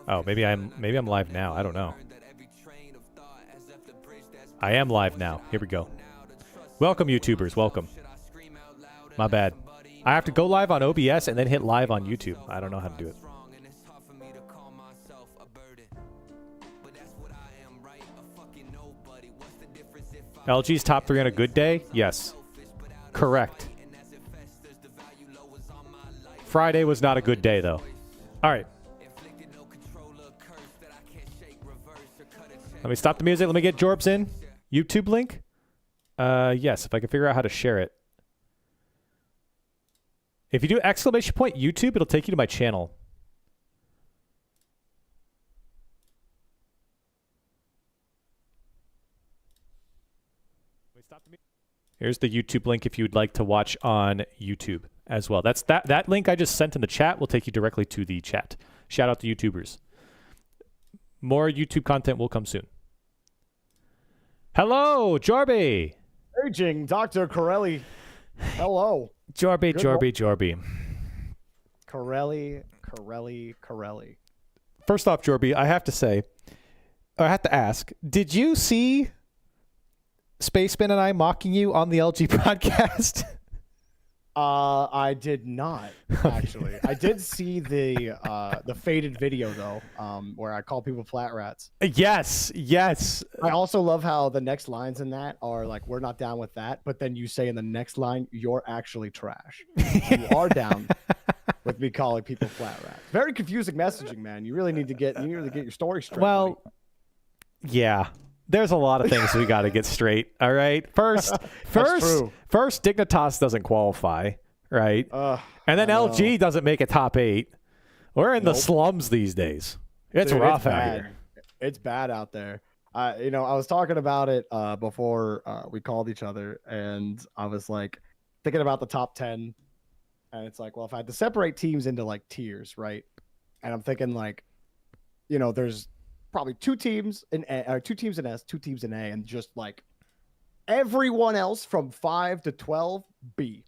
Oh, maybe I'm live now. I don't know. I am live now. Here we go. Welcome, YouTubers. Welcome. My bad. I have to go live on OBS and then hit live on YouTube. I don't know how to do it. LG's top 3 on a good day? Yes. Correct. Friday was not a good day, though. All right. Let me stop the music. Let me get Jorbs in. YouTube link? Yes, if I can figure out how to share it. If you do exclamation point YouTube, it'll take you to my channel. Here's the YouTube link if you'd like to watch on YouTube as well. That's that link I just sent in the chat will take you directly to the chat. Shout out to YouTubers. More YouTube content will come soon. Hello, Jorby. Urging Dr. Corelli. Hello. Jorby. Corelli. First off, Jorby, I have to ask, did you see Spaceman and I mocking you on the LG podcast? I did not, actually. I did see the faded video though, where I call people flat rats. Yes. I also love how the next lines in that are like, "We're not down with that," but then you say in the next line, "You're actually trash." You are down with me calling people flat rats. Very confusing messaging, man. You really need to get your story straight. Well, buddy. Yeah. There's a lot of things we got to get straight. All right. First, Dignitas doesn't qualify, right? And then LG doesn't make a top 8. We're in the slums these days. It's rough out here. It's bad out there. I was talking about it before we called each other, and I was like thinking about the top 10, and it's like, well, if I had to separate teams into like tiers, right? And I'm thinking like, there's probably 2 teams in S, 2 teams in A, and just like everyone else from 5 to 12 B,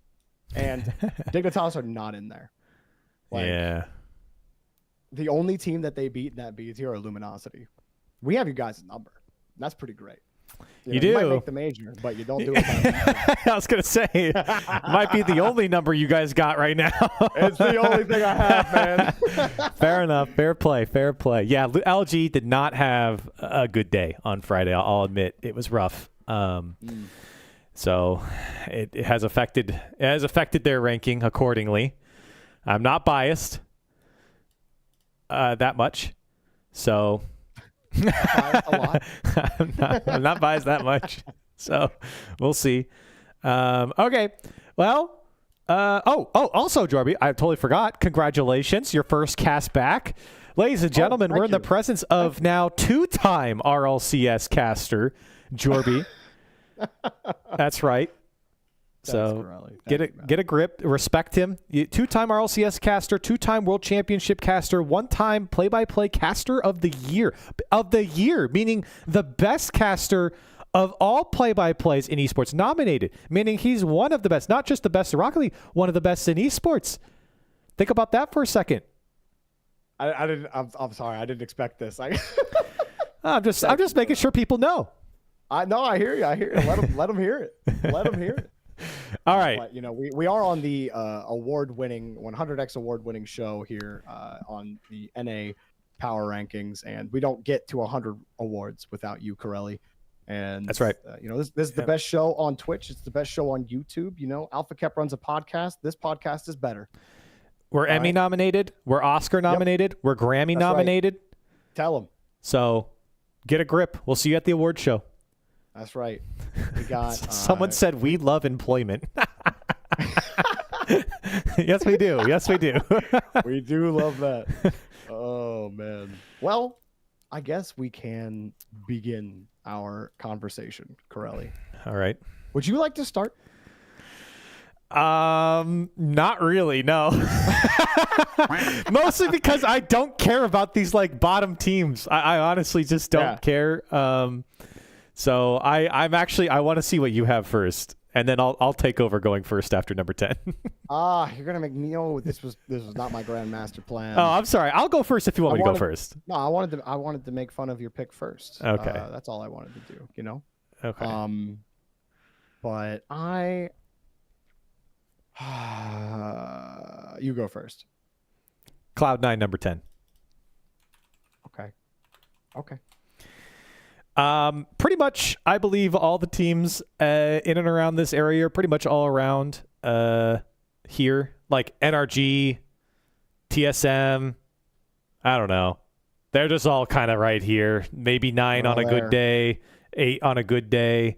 and Dignitas are not in there. Like, yeah. The only team that they beat in that B tier are Luminosity. We have you guys' number. That's pretty great. You do. You might make the major, but you don't do it. I was going to say, might be the only number you guys got right now. It's the only thing I have, man. Fair enough. Fair play. Yeah, LG did not have a good day on Friday. I'll admit it was rough. So it has affected their ranking accordingly. I'm not biased that much. So a lot. I'm not biased that much. So we'll see. Okay. Well, also, Jorby, I totally forgot. Congratulations. Your first cast back. Ladies and gentlemen, we're in the presence of now 2-time RLCS caster, Jorby. That's right. So get a grip. Respect him. 2-time RLCS caster, 2-time World Championship caster, 1-time play-by-play caster of the year. Meaning the best caster of all play-by-plays in esports, nominated. Meaning he's one of the best, not just the best in Rocket League, one of the best in esports. Think about that for a second. I'm sorry. I didn't expect this. I'm just making sure people know. I hear you. Let them hear it. All right. But, we are on the award-winning 100x award-winning show here on the NA Power Rankings, and we don't get to 100 awards without you, Corelli. And that's right. This is the best show on Twitch. It's the best show on YouTube. Alpha Kep runs a podcast. This podcast is better. We're Emmy nominated. We're Oscar nominated. Yep. We're Grammy nominated. Right. Tell them. So get a grip. We'll see you at the award show. That's right. We got. Someone said we love employment. Yes, we do. We do love that. Oh, man. Well, I guess we can begin our conversation, Corelli. All right. Would you like to start? Not really, no. Mostly because I don't care about these bottom teams. I honestly just don't care. So I want to see what you have first, and then I'll take over going first after number 10. You're gonna make me. No, this was not my grandmaster plan. Oh, I'm sorry. I'll go first if you want me to go first. No, I wanted to make fun of your pick first. Okay, that's all I wanted to do. You know. Okay. But you go first. Cloud9, number 10. Okay. Pretty much, I believe all the teams in and around this area are pretty much all around here. Like NRG, TSM, I don't know. They're just all kind of right here. Maybe 9 on a good day, 8 on a good day.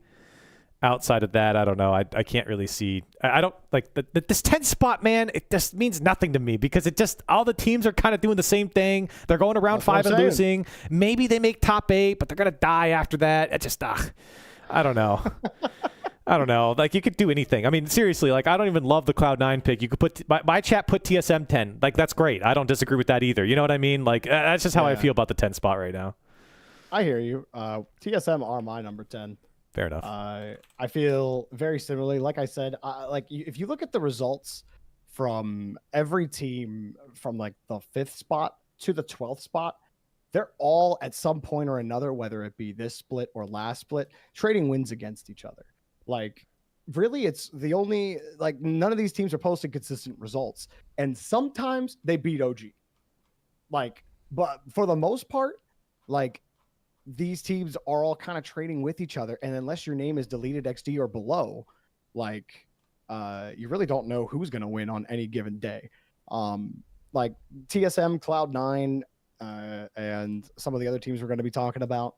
Outside of that, I don't know. I can't really see. I don't like this 10 spot, man. It just means nothing to me because it just all the teams are kind of doing the same thing. They're going around 5 and losing. Maybe they make top 8, but they're gonna die after that. It just I don't know. I don't know. Like you could do anything. I mean, seriously, like I don't even love the Cloud9 pick. You could put my chat put TSM 10. Like that's great. I don't disagree with that either. You know what I mean? Like that's just how I feel about the 10 spot right now. I hear you. TSM are my number 10. Fair enough. I feel very similarly. Like I said, if you look at the results from every team from like the 5th spot to the 12th spot, they're all at some point or another, whether it be this split or last split, trading wins against each other. Like really, it's the only like none of these teams are posting consistent results, and sometimes they beat OG. Like, but for the most part, like. These teams are all kind of trading with each other, and unless your name is deleted XD or below, like you really don't know who's going to win on any given day. Like TSM, Cloud9, and some of the other teams we're going to be talking about.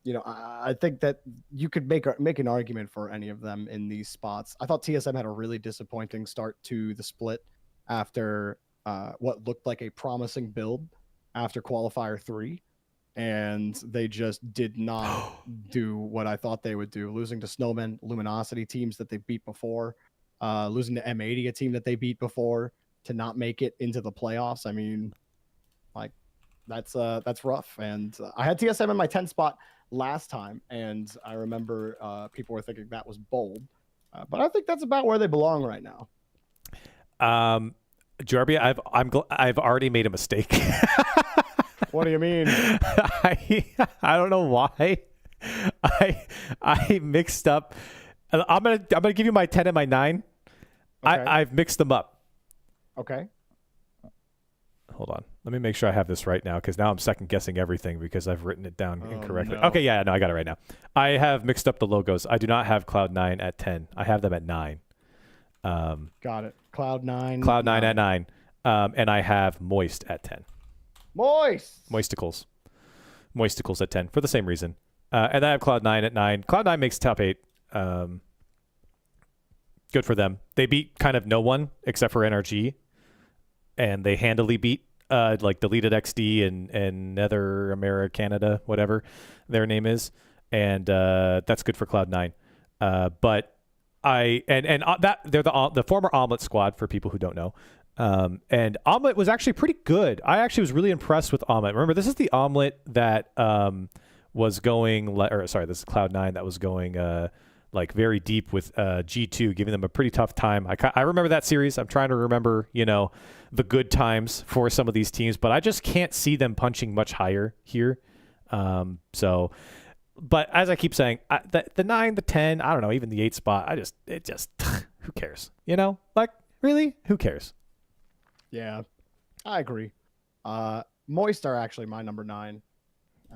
You know, I think that you could make an argument for any of them in these spots. I thought TSM had a really disappointing start to the split after what looked like a promising build after qualifier 3. And they just did not do what I thought they would do, losing to Snowmen, Luminosity, teams that they beat before, losing to M80, a team that they beat before, to not make it into the playoffs. I mean, like that's rough. And I had TSM in my 10 spot last time, and I remember people were thinking that was bold, but I think that's about where they belong right now. JORBY, I've already made a mistake. What do you mean? I don't know why. I mixed up. I'm gonna give you my 10 and my 9. Okay. I've mixed them up. Okay. Hold on. Let me make sure I have this right now because now I'm second guessing everything because I've written it down incorrectly. No. Okay, yeah, no, I got it right now. I have mixed up the logos. I do not have Cloud9 at 10. I have them at 9. Got it. Cloud9. Cloud9 at 9. And I have Moist at 10. Moisticles at 10 for the same reason. And I have Cloud9 at 9. Cloud9 makes top 8. Good for them. They beat kind of no one except for NRG, and they handily beat like Deleted XD and Nether America Canada, whatever their name is, and that's good for Cloud9. But that they're the former Omelet squad for people who don't know. And Omelet was actually pretty good. I actually was really impressed with Omelet. Remember, this is the Omelet that was going, this is Cloud9 that was going like very deep with G2, giving them a pretty tough time. I remember that series. I'm trying to remember, the good times for some of these teams, but I just can't see them punching much higher here. But as I keep saying, the 9, the 10, I don't know, even the 8 spot, who cares? Like, really? Who cares? Yeah, I agree. Moist are actually my number 9.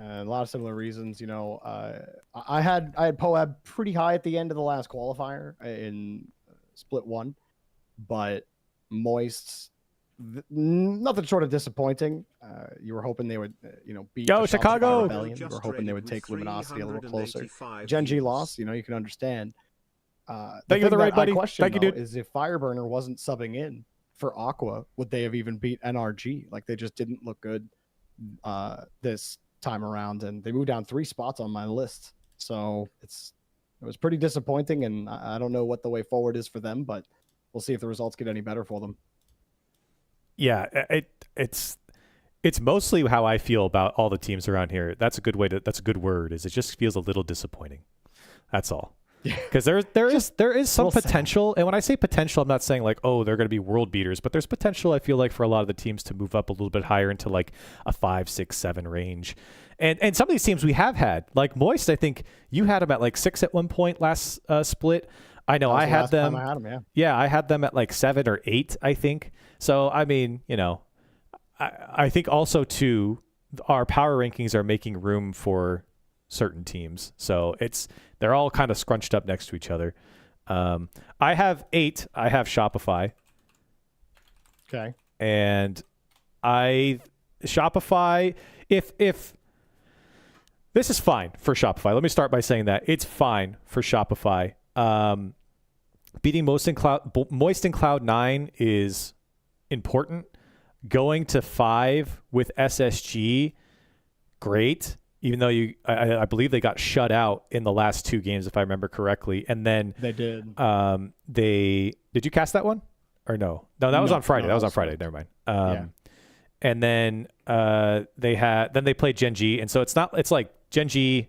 A lot of similar reasons. I had Poab pretty high at the end of the last qualifier in split 1, but Moist, nothing short of disappointing. You were hoping they would, beat Chicago Rebellion. You were hoping they would take Luminosity a little closer. Gen G lost. You can understand. Thank you for the raid, buddy. Thank you, dude. Is if Fireburner wasn't subbing in for Aqua, would they have even beat NRG? Like, they just didn't look good this time around, and they moved down 3 spots on my list. So it was pretty disappointing, and I don't know what the way forward is for them, but we'll see if the results get any better for them. Yeah, it's mostly how I feel about all the teams around here. That's a good word. Is it just feels a little disappointing. That's all. Because there is some we'll see. potential, and when I say potential, I'm not saying like, oh, they're going to be world beaters, but there's potential. I feel like for a lot of the teams to move up a little bit higher into like a 5, 6, 7 range, and some of these teams we have had, like Moist. I think you had them at like 6 at one point last split. I know I had them. I had them, yeah, I had them at like 7 or 8, I think. So I mean, I think also too, our power rankings are making room for certain teams, so they're all kind of scrunched up next to each other. I have 8. I have Shopify. Okay. And Shopify, if this is fine for Shopify. Let me start by saying that it's fine for Shopify. Beating Moist in Cloud 9 is important. Going to 5 with SSG, great. Even though I believe they got shut out in the last 2 games, if I remember correctly. And then they did. Did you cast that one or no? No, that was on Friday. That was on Friday. Never mind. And then they played Gen G, and so it's like Gen G,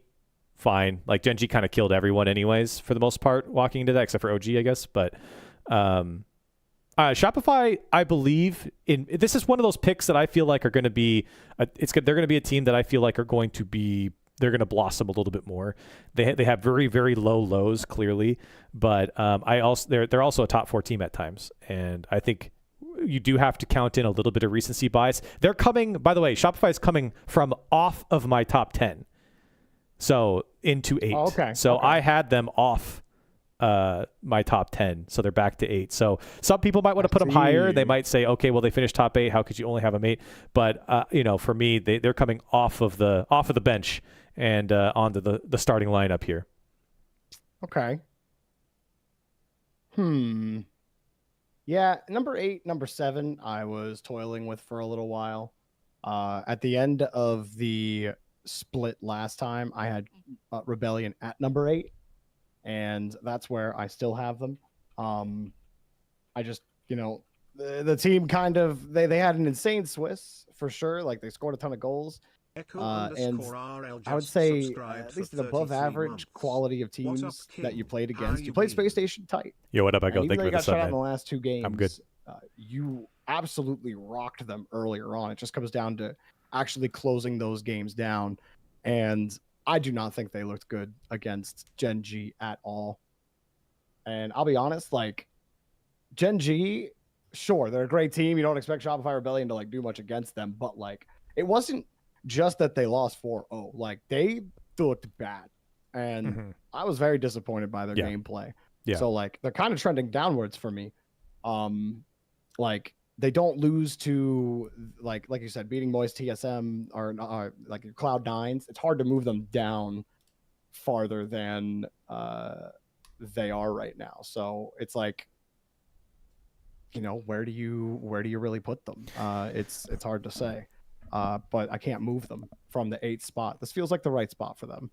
fine. Like Gen G kind of killed everyone anyways for the most part walking into that, except for OG, I guess. But Shopify, I believe this is one of those picks that I feel like are going to be they're going to be a team that I feel like they're going to blossom a little bit more. They have very, very low lows clearly, but they're also a top 4 team at times, and I think you do have to count in a little bit of recency bias. They're coming, by the way, Shopify is coming from off of my top 10, so into 8. Oh, okay. So okay. I had them off my top 10, so they're back to 8. So some people might want to put them higher. They might say, okay, well, they finished top 8, how could you only have them 8? But for me, they're coming off of the bench and onto the starting lineup here. Okay. Yeah, number 8, number 7 I was toiling with for a little while. At the end of the split last time, I had Rebellion at number 8. And that's where I still have them. I just, the team kind of, they had an insane Swiss for sure. Like they scored a ton of goals. And I would say at least an above average quality of teams that you played against. You played Space Station tight. Yo, what up? I go. Even Thank though you you for the got shut out sub, in the last 2 games, I'm good. You absolutely rocked them earlier on. It just comes down to actually closing those games down. And I do not think they looked good against Gen G at all. And I'll be honest, like Gen G, sure, they're a great team. You don't expect Shopify Rebellion to like do much against them, but like it wasn't just that they lost 4-0. Like they looked bad. And I was very disappointed by their gameplay. Yeah. So like they're kind of trending downwards for me. Like they don't lose to like you said, beating Moist, TSM, or like Cloud9s. It's hard to move them down farther than they are right now. So it's like, where do you really put them? It's hard to say. But I can't move them from the 8th spot. This feels like the right spot for them.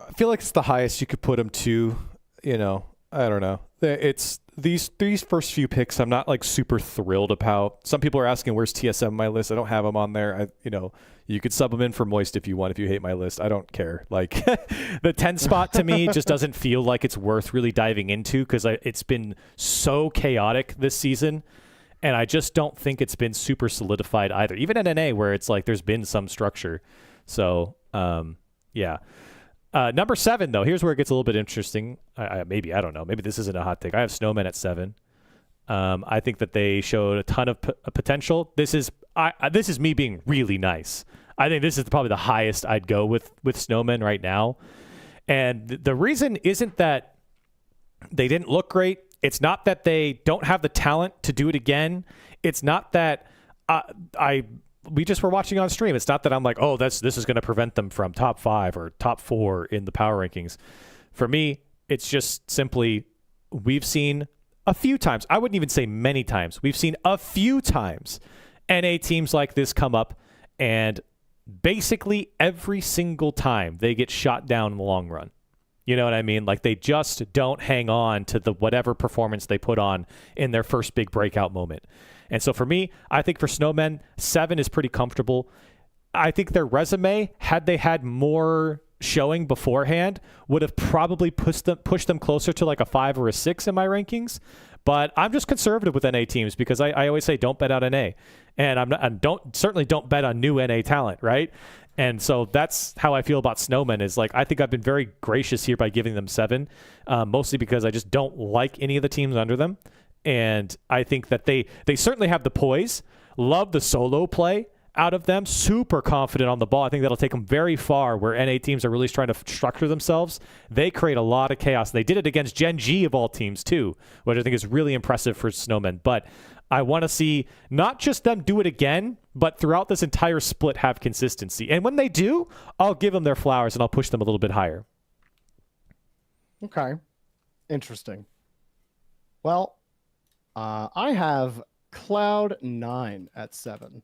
I feel like it's the highest you could put them to. I don't know. It's these first few picks I'm not like super thrilled about. Some people are asking where's TSM on my list. I don't have them on there. You could sub them in for Moist if you want, if you hate my list. I don't care. Like the 10th spot to me just doesn't feel like it's worth really diving into because it's been so chaotic this season. And I just don't think it's been super solidified either. Even at NA where it's like there's been some structure. So, yeah. Number 7, though, here's where it gets a little bit interesting. Maybe, I don't know. Maybe this isn't a hot take. I have Snowmen at 7. I think that they showed a ton of potential. This is me being really nice. I think this is probably the highest I'd go with Snowmen right now. And the reason isn't that they didn't look great. It's not that they don't have the talent to do it again. It's not that we just were watching on stream. It's not that I'm like, oh, this is going to prevent them from top 5 or top 4 in the power rankings. For me, it's just simply we've seen a few times. I wouldn't even say many times. We've seen a few times NA teams like this come up, and basically every single time they get shot down in the long run. You know what I mean? Like they just don't hang on to the whatever performance they put on in their first big breakout moment. And so for me, I think for Snowmen, 7 is pretty comfortable. I think their resume, had they had more showing beforehand would have probably pushed them closer to like a 5 or a 6 in my rankings. But I'm just conservative with NA teams because I always say don't bet on NA, and certainly don't bet on new NA talent, right? And so that's how I feel about Snowmen. Is like I think I've been very gracious here by giving them 7, mostly because I just don't like any of the teams under them, and I think that they certainly have the poise. Love the solo play out of them. Super confident on the ball. I think that'll take them very far where NA teams are really trying to structure themselves. They create a lot of chaos. They did it against Gen G of all teams too, which I think is really impressive for Snowmen. But I want to see not just them do it again, but throughout this entire split have consistency. And when they do, I'll give them their flowers and I'll push them a little bit higher. Okay. Interesting. Well, I have Cloud9 at 7.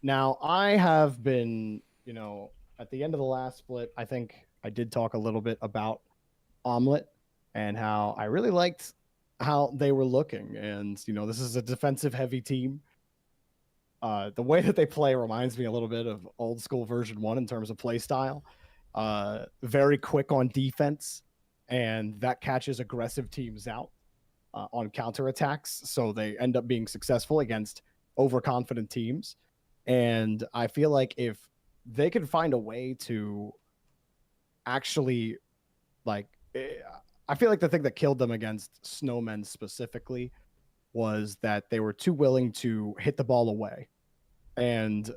Now, I have been, at the end of the last split, I think I did talk a little bit about Omelet and how I really liked how they were looking. And, this is a defensive-heavy team. The way that they play reminds me a little bit of old school version 1 in terms of play style. Very quick on defense, and that catches aggressive teams out on counterattacks. So they end up being successful against overconfident teams. And I feel like if they could find a way to actually, I feel like the thing that killed them against Snowmen specifically was that they were too willing to hit the ball away. And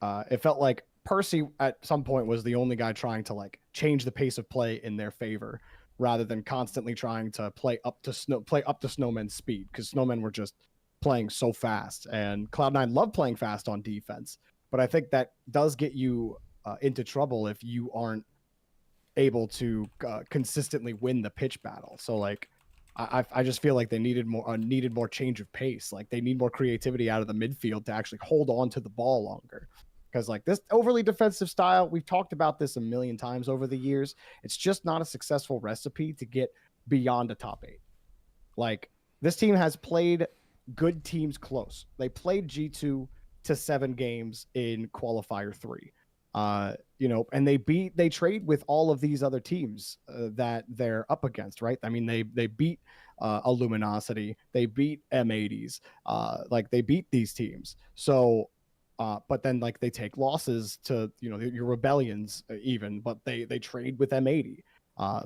it felt like Percy at some point was the only guy trying to change the pace of play in their favor rather than constantly trying to play up to Snowmen's speed, because Snowmen were just playing so fast, and Cloud9 loved playing fast on defense. But I think that does get you into trouble if you aren't able to consistently win the pitch battle. So I just feel like they needed more change of pace. Like they need more creativity out of the midfield to actually hold on to the ball longer. Because this overly defensive style, we've talked about this a million times over the years. It's just not a successful recipe to get beyond a top 8. This team has played good teams close. They played G2 to 7 games in qualifier 3. And they trade with all of these other teams that they're up against, right? I mean, they beat a Luminosity, they beat M80s, they beat these teams. So, but then they take losses to your Rebellions even, but they trade with M80.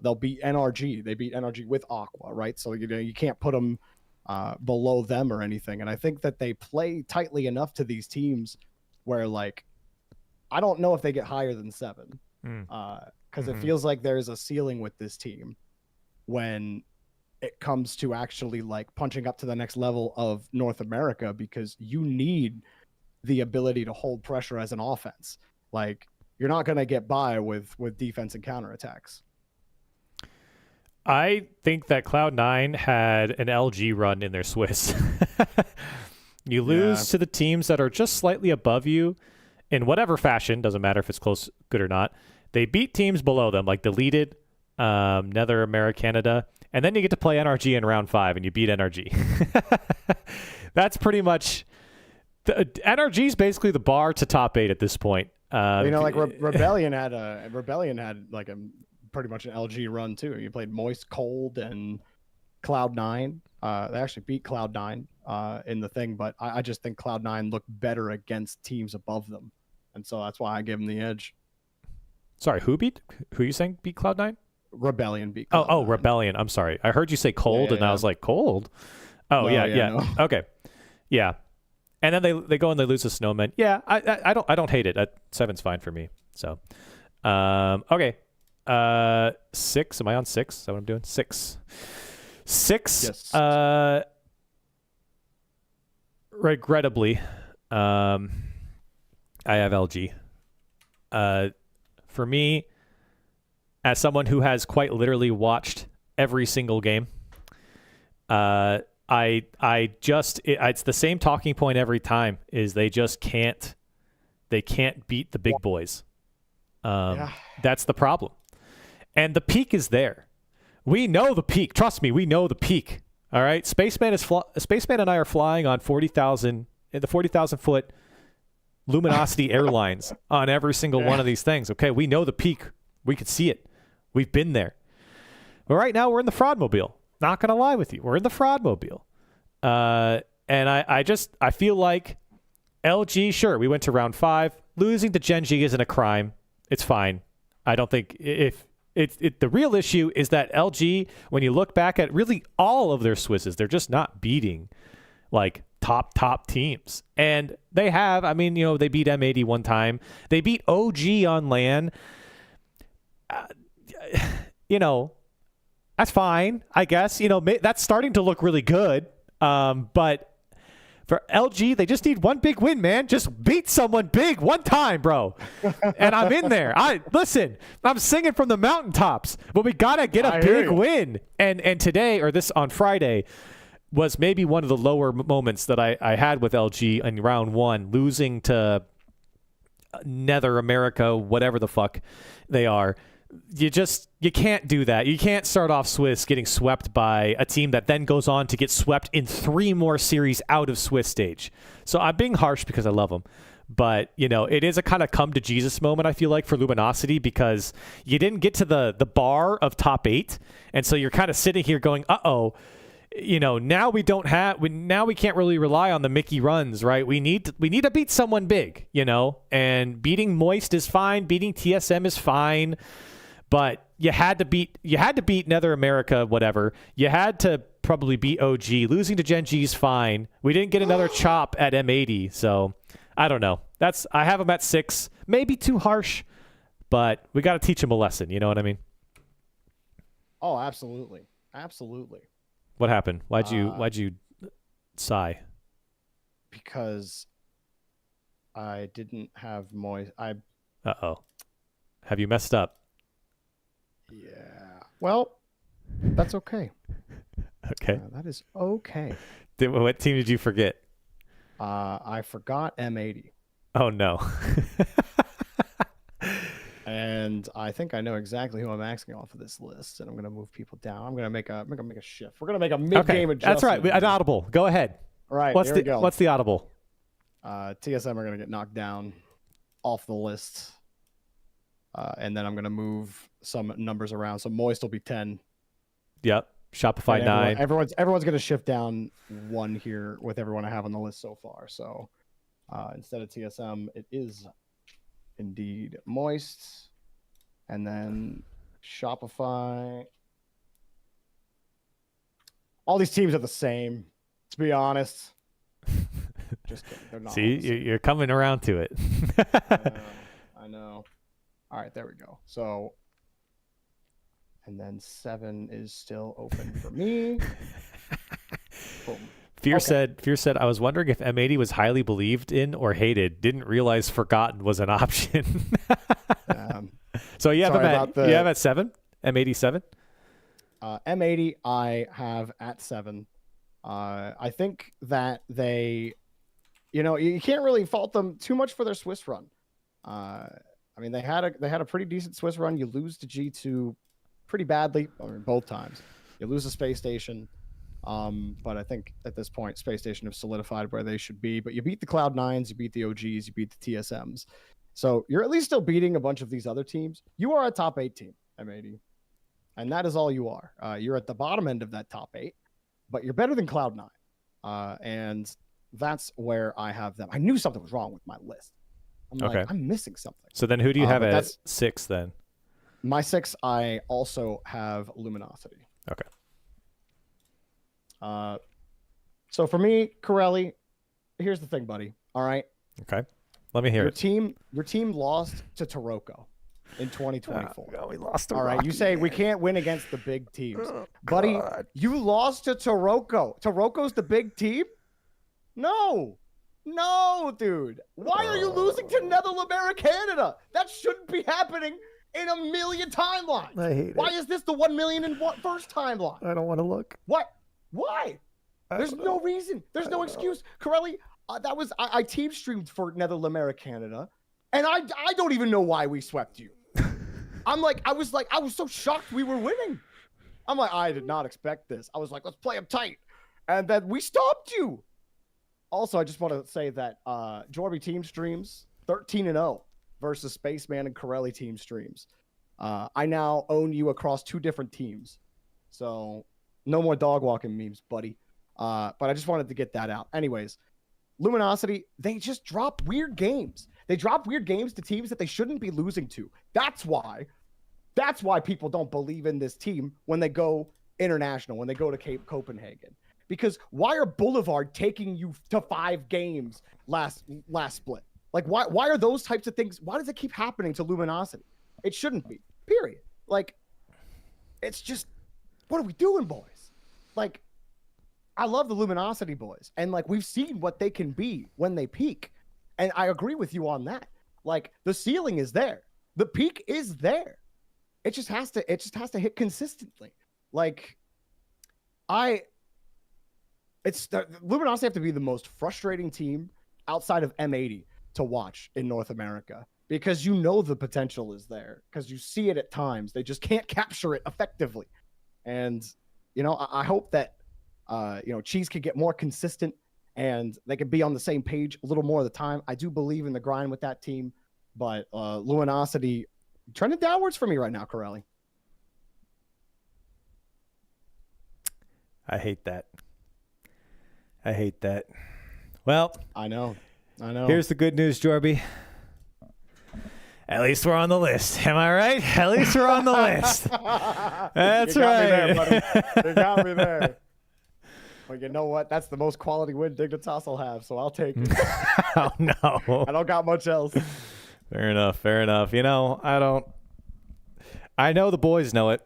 They'll beat NRG. They beat NRG with Aqua, right? So you can't put them below them or anything. And I think that they play tightly enough to these teams where I don't know if they get higher than 7 because it feels like there's a ceiling with this team when it comes to actually punching up to the next level of North America, because you need the ability to hold pressure as an offense. You're not going to get by with defense and counterattacks. I think that Cloud9 had an LG run in their Swiss. You lose to the teams that are just slightly above you in whatever fashion, doesn't matter if it's close, good or not. They beat teams below them, like Deleted, Nether Americanada, and then you get to play NRG in round 5 and you beat NRG. That's pretty much... NRG is basically the bar to top 8 at this point. Rebellion had a pretty much an LG run too. You played Moist, Cold, and Cloud9. They actually beat Cloud9 in the thing, but I just think Cloud9 looked better against teams above them, and so that's why I give them the edge. Sorry, who are you saying beat Cloud9? Rebellion beat Cloud9. Oh, Rebellion. I'm sorry. I heard you say Cold, and I was like, Cold? Oh, no, yeah. No. Okay. Yeah. And then they go and they lose to Snowmen. Yeah, I don't hate it. 7's fine for me. So, okay. 6. Am I on 6? Is that what I'm doing? 6. Yes. Regrettably, I have LG. For me, as someone who has quite literally watched every single game, it's the same talking point every time, is they just can't beat the big boys. That's the problem. And the peak is there. We know the peak. Trust me, we know the peak. All right? Spaceman and I are flying on 40,000 foot Luminosity Airlines on every single one of these things. Okay, we know the peak. We could see it. We've been there. But right now we're in the fraud mobile. Not going to lie with you. We're in the fraud mobile. And I feel like LG, sure, we went to round 5. Losing to Gen G isn't a crime. It's fine. I don't think the real issue is that LG, when you look back at really all of their Swizzes, they're just not beating like top teams. And they have, I mean, they beat M80 one time. They beat OG on LAN. That's fine, I guess. That's starting to look really good. But for LG, they just need one big win, man. Just beat someone big one time, bro. And I'm in there. Listen, I'm singing from the mountaintops, but we got to get a big win. And today, or this on Friday, was maybe one of the lower moments that I had with LG in round 1, losing to Nether America, whatever the fuck they are. You can't do that. You can't start off Swiss getting swept by a team that then goes on to get swept in 3 more series out of Swiss stage. So I'm being harsh because I love them. But, it is a kind of come to Jesus moment, I feel like, for Luminosity, because you didn't get to the bar of top 8. And so you're kind of sitting here going, uh-oh, now we can't really rely on the Mickey runs, right? We need to beat someone big, and beating Moist is fine. Beating TSM is fine. But you had to beat Nether America, whatever. You had to probably beat OG. Losing to Gen G is fine. We didn't get another chop at M80, so I don't know. I have them at 6. Maybe too harsh, but we got to teach them a lesson. You know what I mean? Oh, absolutely, absolutely. What happened? Why'd you sigh? Because I didn't have Moist. Uh-oh. Have you messed up? Yeah. Well, that's okay. Okay. That is okay. What team did you forget? I forgot M80. Oh, no. And I think I know exactly who I'm asking off of this list, and I'm going to move people down. I'm going to make a shift. We're going to make a mid-game adjustment. That's right. An audible. Go ahead. All right. What's the audible? TSM are going to get knocked down off the list. And then I'm going to move some numbers around. So Moist will be 10. Yep. Shopify 9. Everyone's going to shift down 1 here with everyone I have on the list so far. So instead of TSM, it is indeed Moist. And then Shopify. All these teams are the same, to be honest. Just kidding. They're not. See, you're coming around to it. I know. All right, there we go. So, and then 7 is still open for me. Boom. Fear said, I was wondering if M80 was highly believed in or hated. Didn't realize forgotten was an option. So you have at 7? M80 7? M80 I have at 7. I think that they, you can't really fault them too much for their Swiss run. I mean, they had a pretty decent Swiss run. You lose to G2 pretty badly, both times. You lose to Space Station, but I think at this point, Space Station have solidified where they should be. But you beat the Cloud9s, you beat the OGs, you beat the TSMs. So you're at least still beating a bunch of these other teams. You are a top 8 team, M80, and that is all you are. You're at the bottom end of that top 8, but you're better than Cloud9, and that's where I have them. I knew something was wrong with my list. I'm missing something. So then who do you have at 6 then? My 6, I also have Luminosity. Okay. So for me, Corelli, here's the thing, buddy. All right. Okay. Let me hear it. Your team lost to Toroko in 2024. Oh, we lost to All right. Rocky, You say man. we can't win against the big teams. Oh, buddy, God. you lost to Toroko. Toroko's the big team? No, dude. Why are you losing to Netherlands Canada? That shouldn't be happening in a million timelines. I hate Why it. is this the 1 million and first timeline? I don't want to look. What? Why? There's no reason. There's no excuse. Corelli, I team streamed for Netherlands Canada, and I don't even know why we swept you. I was so shocked we were winning. I'm like, I did not expect this. I was like, let's play them tight. And then we stopped you. Also, I just want to say that JORBY team streams 13-0 versus Spaceman and Corelli team streams. I now own you across 2 different teams. So no more dog walking memes, buddy. But I just wanted to get that out. Anyways, Luminosity, they just drop weird games. They drop weird games to teams that they shouldn't be losing to. That's why people don't believe in this team when they go international, when they go to Cape Copenhagen. Because why are Boulevard taking you to 5 games last split? Like, why are those types of things? Why does it keep happening to Luminosity? It shouldn't be. Period. Like, it's just, what are we doing, boys? Like, I love the Luminosity boys, and like we've seen what they can be when they peak, and I agree with you on that. Like, the ceiling is there, the peak is there. It just has to hit consistently. Like, Luminosity have to be the most frustrating team outside of M80 to watch in North America, because you know the potential is there, because you see it at times. They just can't capture it effectively. And, you know, I hope that, Cheese could get more consistent and they could be on the same page a little more of the time. I do believe in the grind with that team, but Luminosity trending downwards for me right now, Corelli. I hate that. Well, I know. Here's the good news, Jorby. At least we're on the list. Am I right? At least we're on the list. That's right. Me there, buddy. You got me there. Well, you know what? That's the most quality win Dignitas will have, so I'll take it. Oh, no. I don't got much else. Fair enough. You know, I know the boys know it.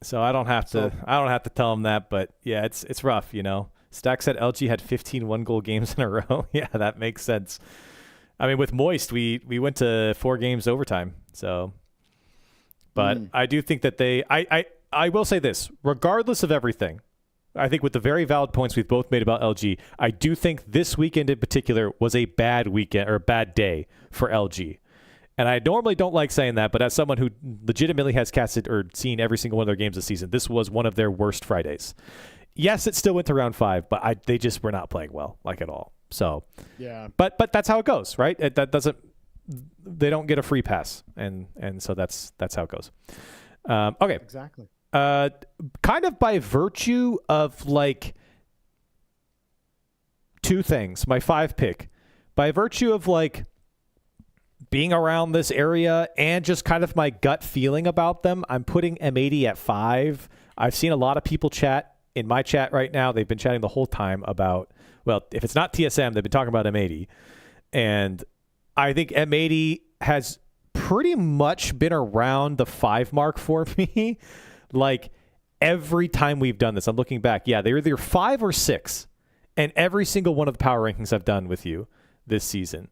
So I don't have to tell them that, but yeah, it's rough, you know. Stack said LG had 15 one-goal games in a row. Yeah, that makes sense. I mean, with Moist, we went to 4 games overtime. So, but I do think that I will say this, regardless of everything, I think with the very valid points we've both made about LG, I do think this weekend in particular was a bad weekend or a bad day for LG. And I normally don't like saying that, but as someone who legitimately has casted or seen every single one of their games this season, this was one of their worst Fridays. Yes, it still went to round 5, but they just were not playing well, like at all. So, yeah. But that's how it goes, right? They don't get a free pass, and so that's how it goes. Okay. Exactly. Kind of by virtue of like 2 things, my 5 pick, by virtue of like being around this area and just kind of my gut feeling about them, I'm putting M80 at 5. I've seen a lot of people chat in my chat right now. They've been chatting the whole time about, well, if it's not TSM, they've been talking about M80. And I think M80 has pretty much been around the 5 mark for me. Like, every time we've done this, I'm looking back. Yeah, they're either 5 or 6. And every single one of the power rankings I've done with you this season.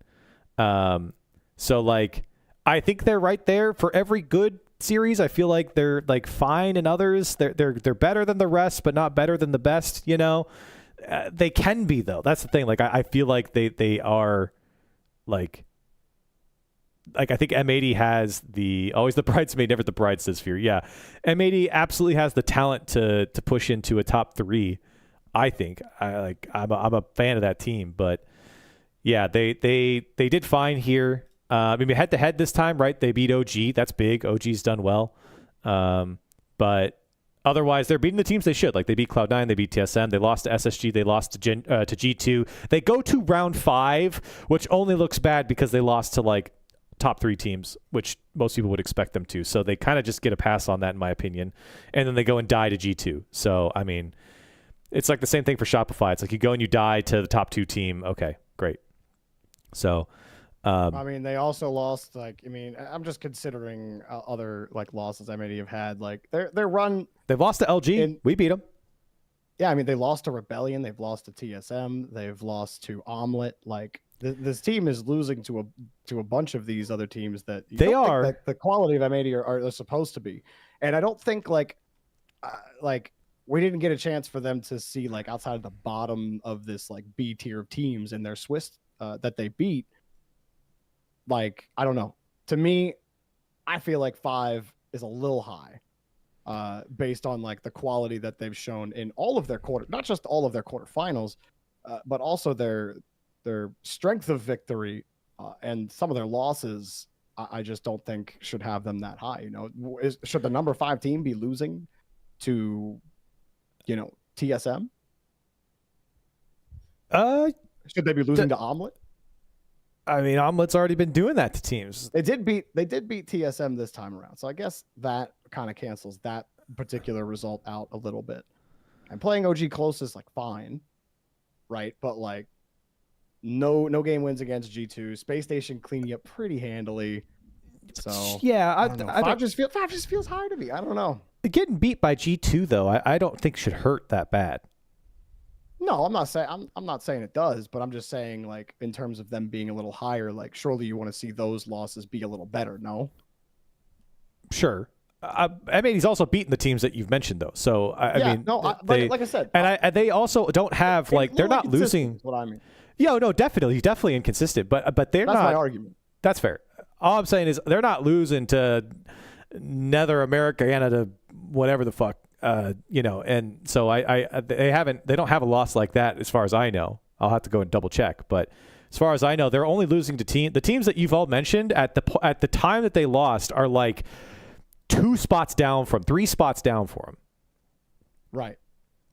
So, like, I think they're right there for every good series. I feel like they're, like, fine in others. They're better than the rest, but not better than the best, you know? They can be, though. That's the thing. Like, I feel like they are, like I think M80 has always the bridesmaid, never the bride, says Fear. Yeah. M80 absolutely has the talent to push into a top 3, I think. I'm a fan of that team, but yeah, they did fine here. I mean, head to head this time, right? They beat OG. That's big. OG's done well. But otherwise, they're beating the teams they should. Like, they beat Cloud9, they beat TSM, they lost to SSG, they lost to G2. They go to round 5, which only looks bad because they lost to, like, top 3 teams, which most people would expect them to. So they kind of just get a pass on that, in my opinion. And then they go and die to G2. So, I mean, it's like the same thing for Shopify. It's like you go and you die to the top 2 team. Okay, great. So, I mean, they also lost, like, I mean, I'm just considering other, like, losses I may have had. Like, their run. They've lost to LG. We beat them. Yeah, I mean, they lost to Rebellion. They've lost to TSM. They've lost to Omelet. Like, this team is losing to a bunch of these other teams that they are think that the quality of M80 are supposed to be. And I don't think like we didn't get a chance for them to see, like, outside of the bottom of this, like, B tier of teams in their Swiss that they beat. Like, I don't know. To me, I feel like 5 is a little high based on, like, the quality that they've shown in all of their not just all of their quarterfinals, but also their strength of victory and some of their losses. I just don't think should have them that high. Should the number 5 team be losing to, TSM? Should they be losing to Omelet? I mean, Omelet's already been doing that to teams. They did beat TSM this time around, so I guess that kind of cancels that particular result out a little bit. And playing OG close is fine, right? But no game wins against G2. Space Station cleaned you up pretty handily. So yeah, I don't know. Five just feels high to me. I don't know. Getting beat by G2 though, I don't think should hurt that bad. No, I'm not saying it does, but I'm just saying in terms of them being a little higher, surely you want to see those losses be a little better, no? Sure. M80's also beaten the teams that you've mentioned though. So I mean, like I said, and they also don't have they're not losing. What I mean. Yeah, no, definitely inconsistent, but they're not. That's my argument. That's fair. All I'm saying is they're not losing to Nether America, Canada, whatever the fuck, and so they don't have a loss like that as far as I know. I'll have to go and double check, but as far as I know, they're only losing to the teams that you've all mentioned at the time that they lost are 3 spots down for them. Right.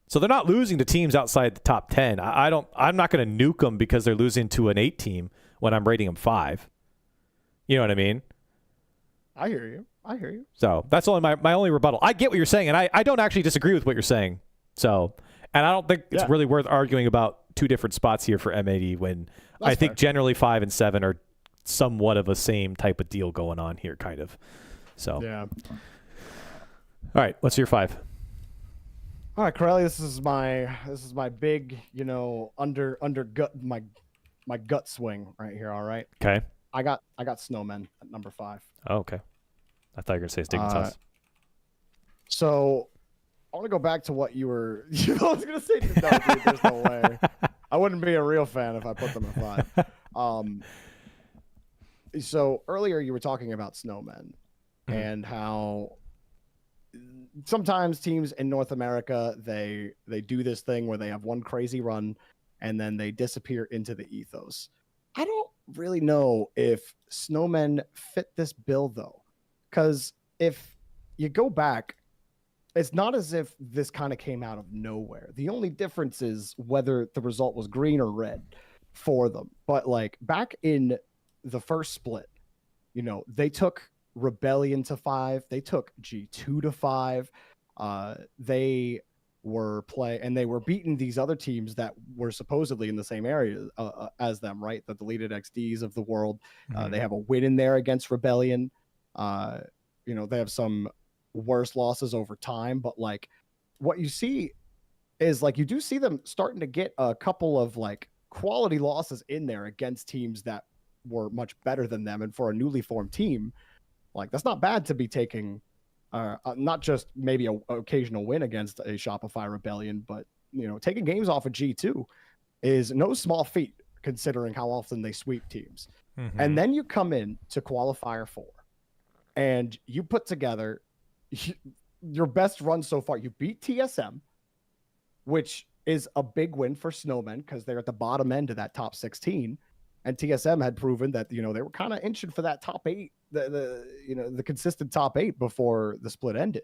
So they're not losing to teams outside the top 10. I'm not going to nuke them because they're losing to an 8 team when I'm rating them 5. You know what I mean? I hear you. So that's only my only rebuttal. I get what you're saying, and I don't actually disagree with what you're saying. So, and I don't think it's really worth arguing about 2 different spots here for M80 when I think generally 5 and 7 are somewhat of a same type of deal going on here, kind of. So yeah. All right, what's your 5? All right, Corelli, this is my big, under gut my gut swing right here. All right. Okay. I got Snowmen at number 5. Oh, okay. I thought you were gonna say Stigma Sauce. So I want to go back to what you were. I was gonna say, no, dude, there's no way. I wouldn't be a real fan if I put them at 5. So earlier you were talking about Snowmen and how sometimes teams in North America they do this thing where they have one crazy run and then they disappear into the ethos. I don't really know if Snowmen fit this bill though, because if you go back, it's not as if this kind of came out of nowhere. The only difference is whether the result was green or red for them. But back in the first split, they took Rebellion to 5. They took G2 to 5. They were beating these other teams that were supposedly in the same area as them, right? The deleted XDs of the world. They have a win in there against Rebellion. They have some worse losses over time, but what you see is you do see them starting to get a couple of quality losses in there against teams that were much better than them. And for a newly formed team, that's not bad to be taking not just maybe an occasional win against a Shopify Rebellion, but taking games off of G2 is no small feat considering how often they sweep teams. And then you come in to qualifier 4 and you put together your best run so far. You beat TSM, which is a big win for Snowmen because they're at the bottom end of that top 16. And TSM had proven that, they were kind of inching for that top 8, the consistent top 8 before the split ended.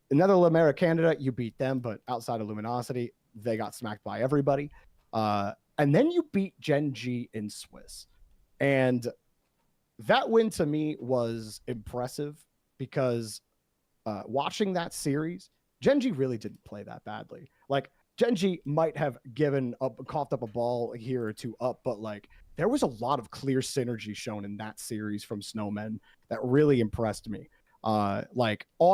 Another Lamera Canada, you beat them, but outside of Luminosity, they got smacked by everybody. And then you beat Gen G in Swiss. And that win to me was impressive because watching that series, Gen G really didn't play that badly. Gen G might have coughed up a ball here or two up, but there was a lot of clear synergy shown in that series from Snowmen that really impressed me. On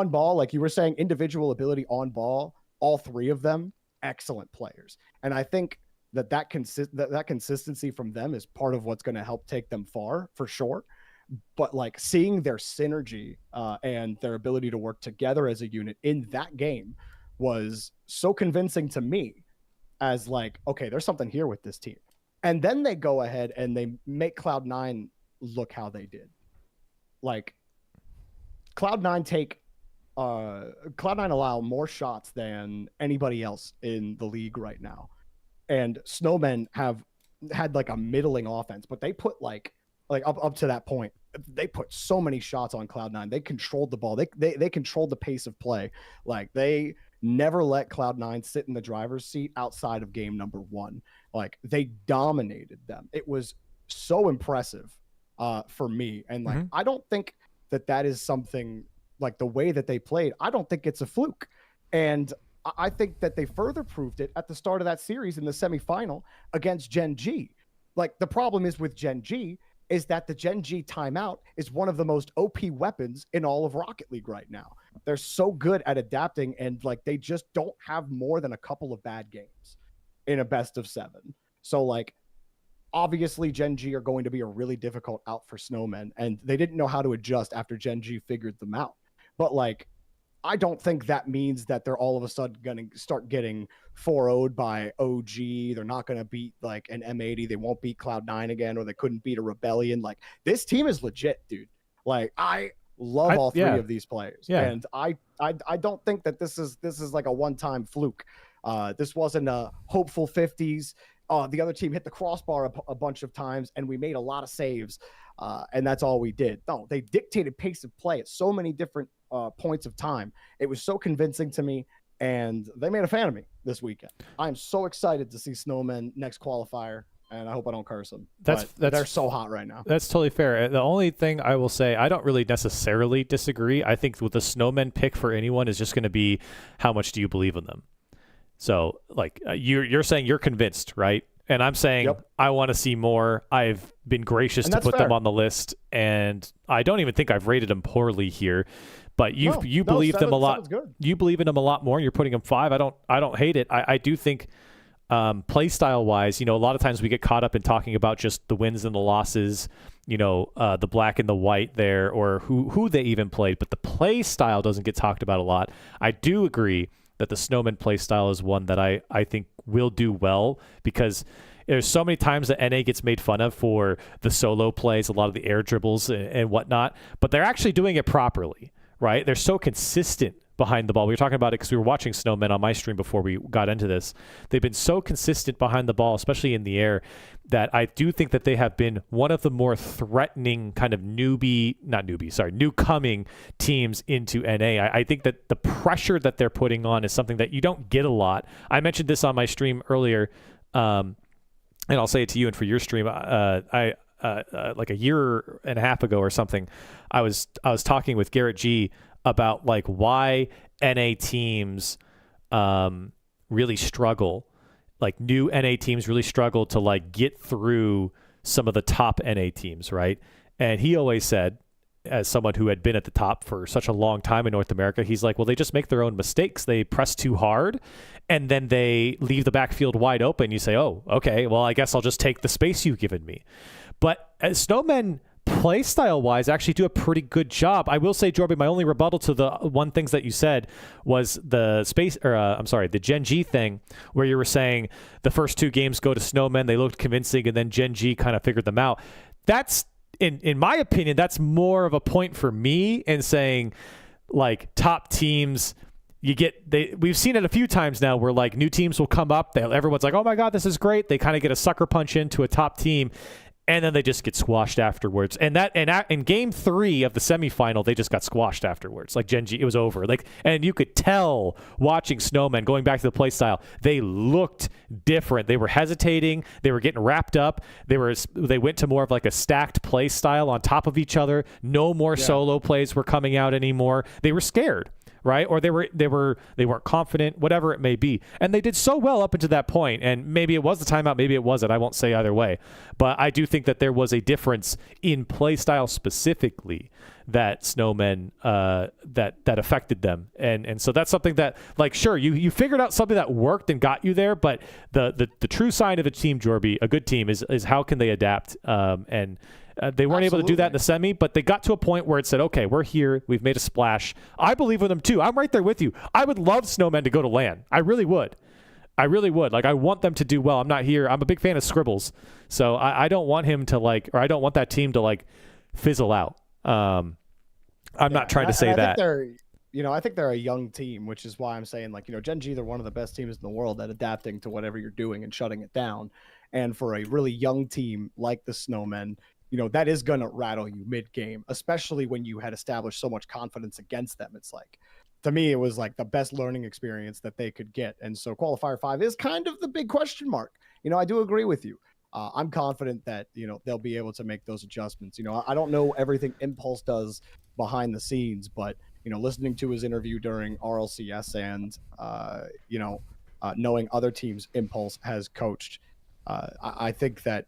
ball, like you were saying, individual ability on ball, all 3 of them, excellent players. And I think that consistency from them is part of what's going to help take them far for sure. But seeing their synergy and their ability to work together as a unit in that game was so convincing to me as okay, there's something here with this team. And then they go ahead and they make Cloud9 look how they did. Cloud9 allow more shots than anybody else in the league right now. and Snowmen have had like a middling offense, but they put like up to that point, they put so many shots on Cloud9. They controlled the ball. They controlled the pace of play. Like they never let Cloud9 sit in the driver's seat outside of game number 1. Like they dominated them. It was so impressive for me. And like, I don't think that is something like the way that they played. I don't think it's a fluke. And I think that they further proved it at the start of that series in the semifinal against Gen G. Like the problem is with Gen G is that the Gen G timeout is one of the most OP weapons in all of Rocket League right now. They're so good at adapting, and like they just don't have more than a couple of bad games in a best of 7. So like obviously Gen G are going to be a really difficult out for Snowmen, and they didn't know how to adjust after Gen G figured them out. But like I don't think that means that they're all of a sudden going to start getting 4-0'd by OG. They're not going to beat like an M80. They won't beat Cloud9 again, or they couldn't beat a Rebellion. Like this team is legit, dude. Like I love all 3 of these players. Yeah. And I don't think that this is like a one-time fluke. This wasn't a hopeful 50s. The other team hit the crossbar a bunch of times and we made a lot of saves. And that's all we did. No, they dictated pace of play at so many different points of time. It was so convincing to me, and they made a fan of me this weekend. I'm so excited to see Snowmen next qualifier, and I hope I don't curse them. They're so hot right now. That's totally fair. The only thing I will say, I don't really necessarily disagree. I think with the Snowmen pick for anyone is just going to be how much do you believe in them. So like you're saying you're convinced, right? And I'm saying I want to see more. I've been gracious to put them on the list, and I don't even think I've rated them poorly here. But you believe them a lot. You believe in them a lot more. And you're putting them 5. I don't hate it. I do think play style wise, a lot of times we get caught up in talking about just the wins and the losses, the black and the white there, or who they even played. But the play style doesn't get talked about a lot. I do agree that the Snowman play style is one that I think will do well, because there's so many times that NA gets made fun of for the solo plays, a lot of the air dribbles and whatnot, but they're actually doing it properly, right? They're so consistent behind the ball. We were talking about it because we were watching Snowmen on my stream before we got into this. They've been so consistent behind the ball, especially in the air, that I do think that they have been one of the more threatening kind of newcoming teams into NA. I think that the pressure that they're putting on is something that you don't get a lot. I mentioned this on my stream earlier, and I'll say it to you and for your stream. Like a year and a half ago or something, I was talking with Garrett G about like why NA teams really struggle, like new NA teams really struggle to like get through some of the top NA teams, right? And he always said, as someone who had been at the top for such a long time in North America, he's like, well, they just make their own mistakes. They press too hard, and then they leave the backfield wide open. You say, oh, okay, well, I guess I'll just take the space you've given me. But as Snowmen play style wise actually do a pretty good job. I will say, Jorby, my only rebuttal to the one things that you said was the Gen G thing, where you were saying the first 2 games go to Snowmen, they looked convincing, and then Gen G kind of figured them out. That's in my opinion, that's more of a point for me in saying like top teams. We've seen it a few times now where like new teams will come up. Everyone's like, oh my God, this is great. They kind of get a sucker punch into a top team, and then they just get squashed afterwards. And in game 3 of the semifinal, they just got squashed afterwards. Like Gen G, it was over. Like, and you could tell watching Snowmen, going back to the play style, they looked different. They were hesitating. They were getting wrapped up. They went to more of like a stacked play style on top of each other. No more solo plays were coming out anymore. They were scared, right? Or they weren't confident, whatever it may be. And they did so well up until that point. And maybe it was the timeout, maybe it wasn't. I won't say either way. But I do think that there was a difference in play style specifically that Snowmen that affected them. And so that's something that, like, sure, you figured out something that worked and got you there, but the true sign of a team, Jorby, a good team, is how can they adapt. They weren't able to do that in the semi, but they got to a point where it said, okay, we're here. We've made a splash. I believe in them too. I'm right there with you. I would love Snowmen to go to LAN. I really would. Like, I want them to do well. I'm not here. I'm a big fan of Scribbles. So I don't want him to I don't want that team to fizzle out. I'm not trying to say that. I think they're a young team, which is why I'm saying, like, Gen G, they're one of the best teams in the world at adapting to whatever you're doing and shutting it down. And for a really young team like the Snowmen, that is going to rattle you mid-game, especially when you had established so much confidence against them. It's like, to me, it was like the best learning experience that they could get. And so Qualifier 5 is kind of the big question mark. I do agree with you. I'm confident that, they'll be able to make those adjustments. I don't know everything Impulse does behind the scenes, but, listening to his interview during RLCS and, knowing other teams Impulse has coached, I think that,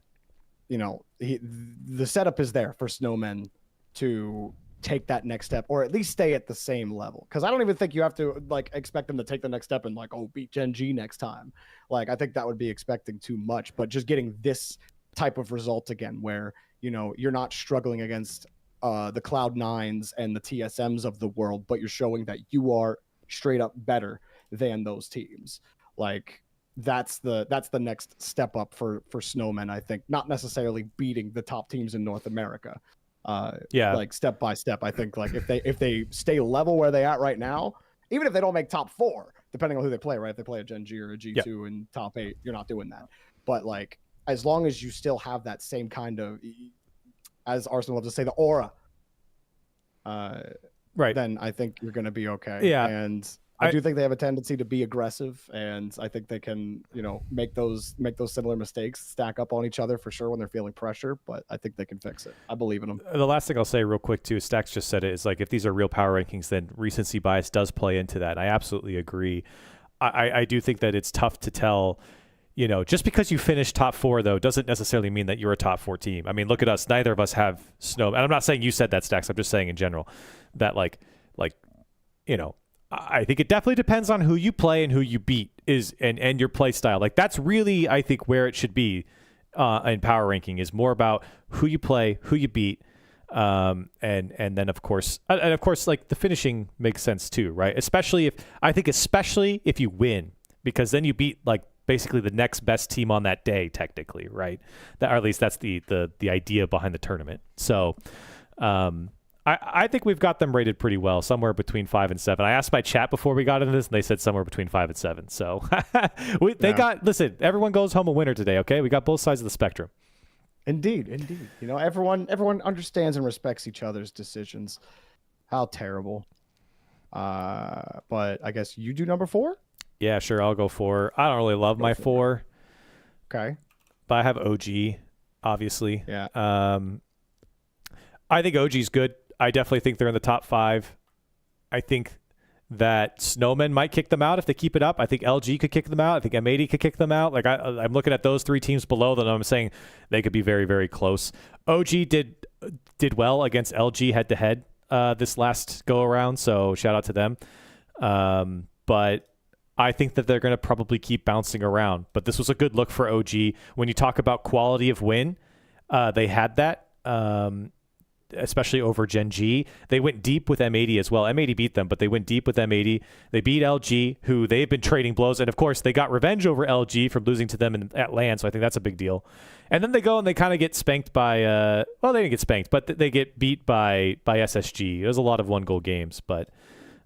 the setup is there for Snowmen to take that next step, or at least stay at the same level. Because I don't even think you have to like expect them to take the next step and like, oh, beat Gen G next time. Like, I think that would be expecting too much. But just getting this type of result again, where you're not struggling against the Cloud9s and the TSMs of the world, but you're showing that you are straight up better than those teams. Like, that's the next step up for Snowmen, I think. Not necessarily beating the top teams in North America. Like step by step. I think like if they stay level where they at right now, even if they don't make top 4, depending on who they play, right? If they play a Gen G or a G2 in top 8, you're not doing that. But like, as long as you still have that same kind of, as Arsenal loves to say, the aura, right, then I think you're going to be okay. Yeah. And I do think they have a tendency to be aggressive, and I think they can, make those similar mistakes stack up on each other for sure when they're feeling pressure, but I think they can fix it. I believe in them. The last thing I'll say real quick too, Stacks just said it, is like, if these are real power rankings, then recency bias does play into that. I absolutely agree. I do think that it's tough to tell, just because you finish top 4 though, doesn't necessarily mean that you're a top 4 team. I mean, look at us. Neither of us have Snow. And I'm not saying you said that, Stacks. I'm just saying in general that I think it definitely depends on who you play and who you beat and your play style. Like, that's really, I think, where it should be in power ranking, is more about who you play, who you beat, and then of course like the finishing makes sense too, right? Especially if you win, because then you beat like basically the next best team on that day, technically, right? That, or at least that's the idea behind the tournament. So. I think we've got them rated pretty well, somewhere between 5 and 7. I asked my chat before we got into this, and they said somewhere between 5 and 7. So listen, everyone goes home a winner today, okay? We got both sides of the spectrum. Indeed. Everyone understands and respects each other's decisions. How terrible. But I guess you do number 4? Yeah, sure. I'll go 4. I don't really love my 4. Okay. But I have OG, obviously. Yeah. I think OG's good. I definitely think they're in the top 5. I think that Snowmen might kick them out if they keep it up. I think LG could kick them out. I think M80 could kick them out. Like, I'm looking at those 3 teams below them, and I'm saying they could be very, very close. OG did well against LG head-to-head this last go-around, so shout out to them. But I think that they're going to probably keep bouncing around. But this was a good look for OG. When you talk about quality of win, they had that. Especially over Gen G. They went deep with M80 as well. M80 beat them, but they went deep with M80. They beat LG, who they've been trading blows. And of course, they got revenge over LG from losing to them at LAN, so I think that's a big deal. And then they go and they kind of get spanked by, they didn't get spanked, but they get beat by SSG. It was a lot of 1-goal games, but...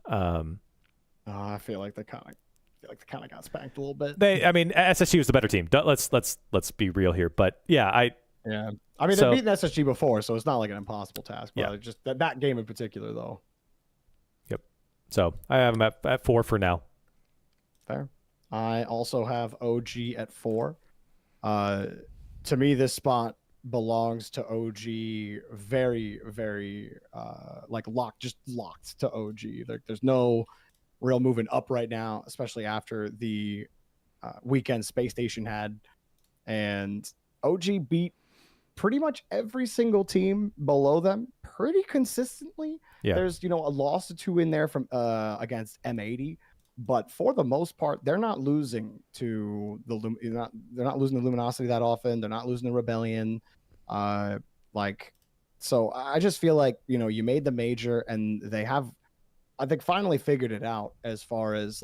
I feel like they kind of got spanked a little bit. SSG was the better team. Let's be real here. But yeah, Yeah. I mean, they've beaten SSG before, so it's not like an impossible task. But just that game in particular, though. Yep. So I have them at 4 for now. Fair. I also have OG at 4. To me, this spot belongs to OG. Very, very locked to OG. There's no real moving up right now, especially after the weekend Space Station had. And OG beat pretty much every single team below them pretty consistently. Yeah. There's, a loss or 2 in there from against M80, but for the most part, they're not losing to they're not losing to Luminosity that often. They're not losing to Rebellion. So I just feel like, you made the major, and they have, I think, finally figured it out as far as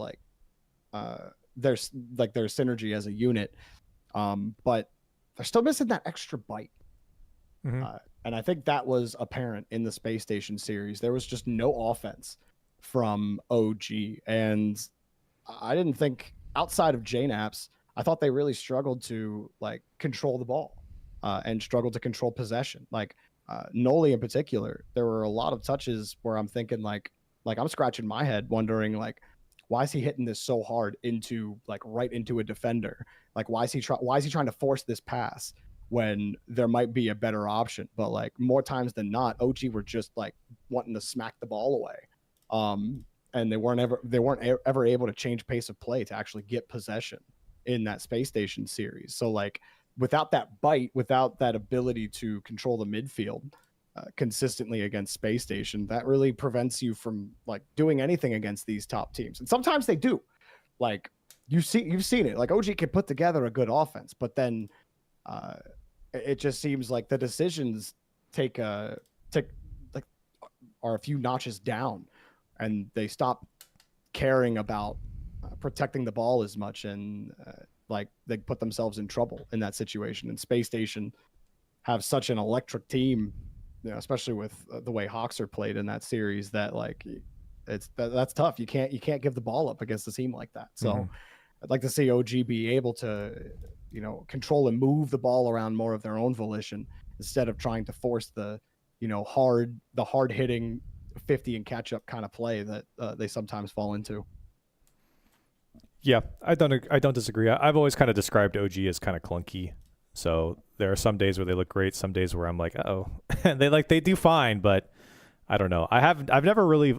their synergy as a unit. But they're still missing that extra bite. Mm-hmm. And I think that was apparent in the Space Station series. There was just no offense from OG. And I didn't think, outside of JNAPS, I thought they really struggled to like control the ball and struggled to control possession. Like Noli in particular, there were a lot of touches where I'm thinking like I'm scratching my head wondering like, why is he hitting this so hard into like right into a defender? Like why is he trying to force this pass when there might be a better option? But like more times than not, OG were just like wanting to smack the ball away. And they weren't ever able to change pace of play to actually get possession in that Space Station series. So like without that bite, without that ability to control the midfield consistently against Space Station, that really prevents you from like doing anything against these top teams. And sometimes they do. Like you've seen it. Like OG can put together a good offense, but then it just seems like the decisions are a few notches down, and they stop caring about protecting the ball as much, and like they put themselves in trouble in that situation. And Space Station have such an electric team, you know, especially with the way Hawks are played in that series, that like that's tough. You can't give the ball up against a team like that. So I'd like to see OG be able to, you know, control and move the ball around more of their own volition instead of trying to force the, you know, hard hitting 50 and catch up kind of play that they sometimes fall into. Yeah, I don't disagree. I've always kind of described OG as kind of clunky. So there are some days where they look great, some days where I'm like, oh, and they do fine, but I don't know. I've never really,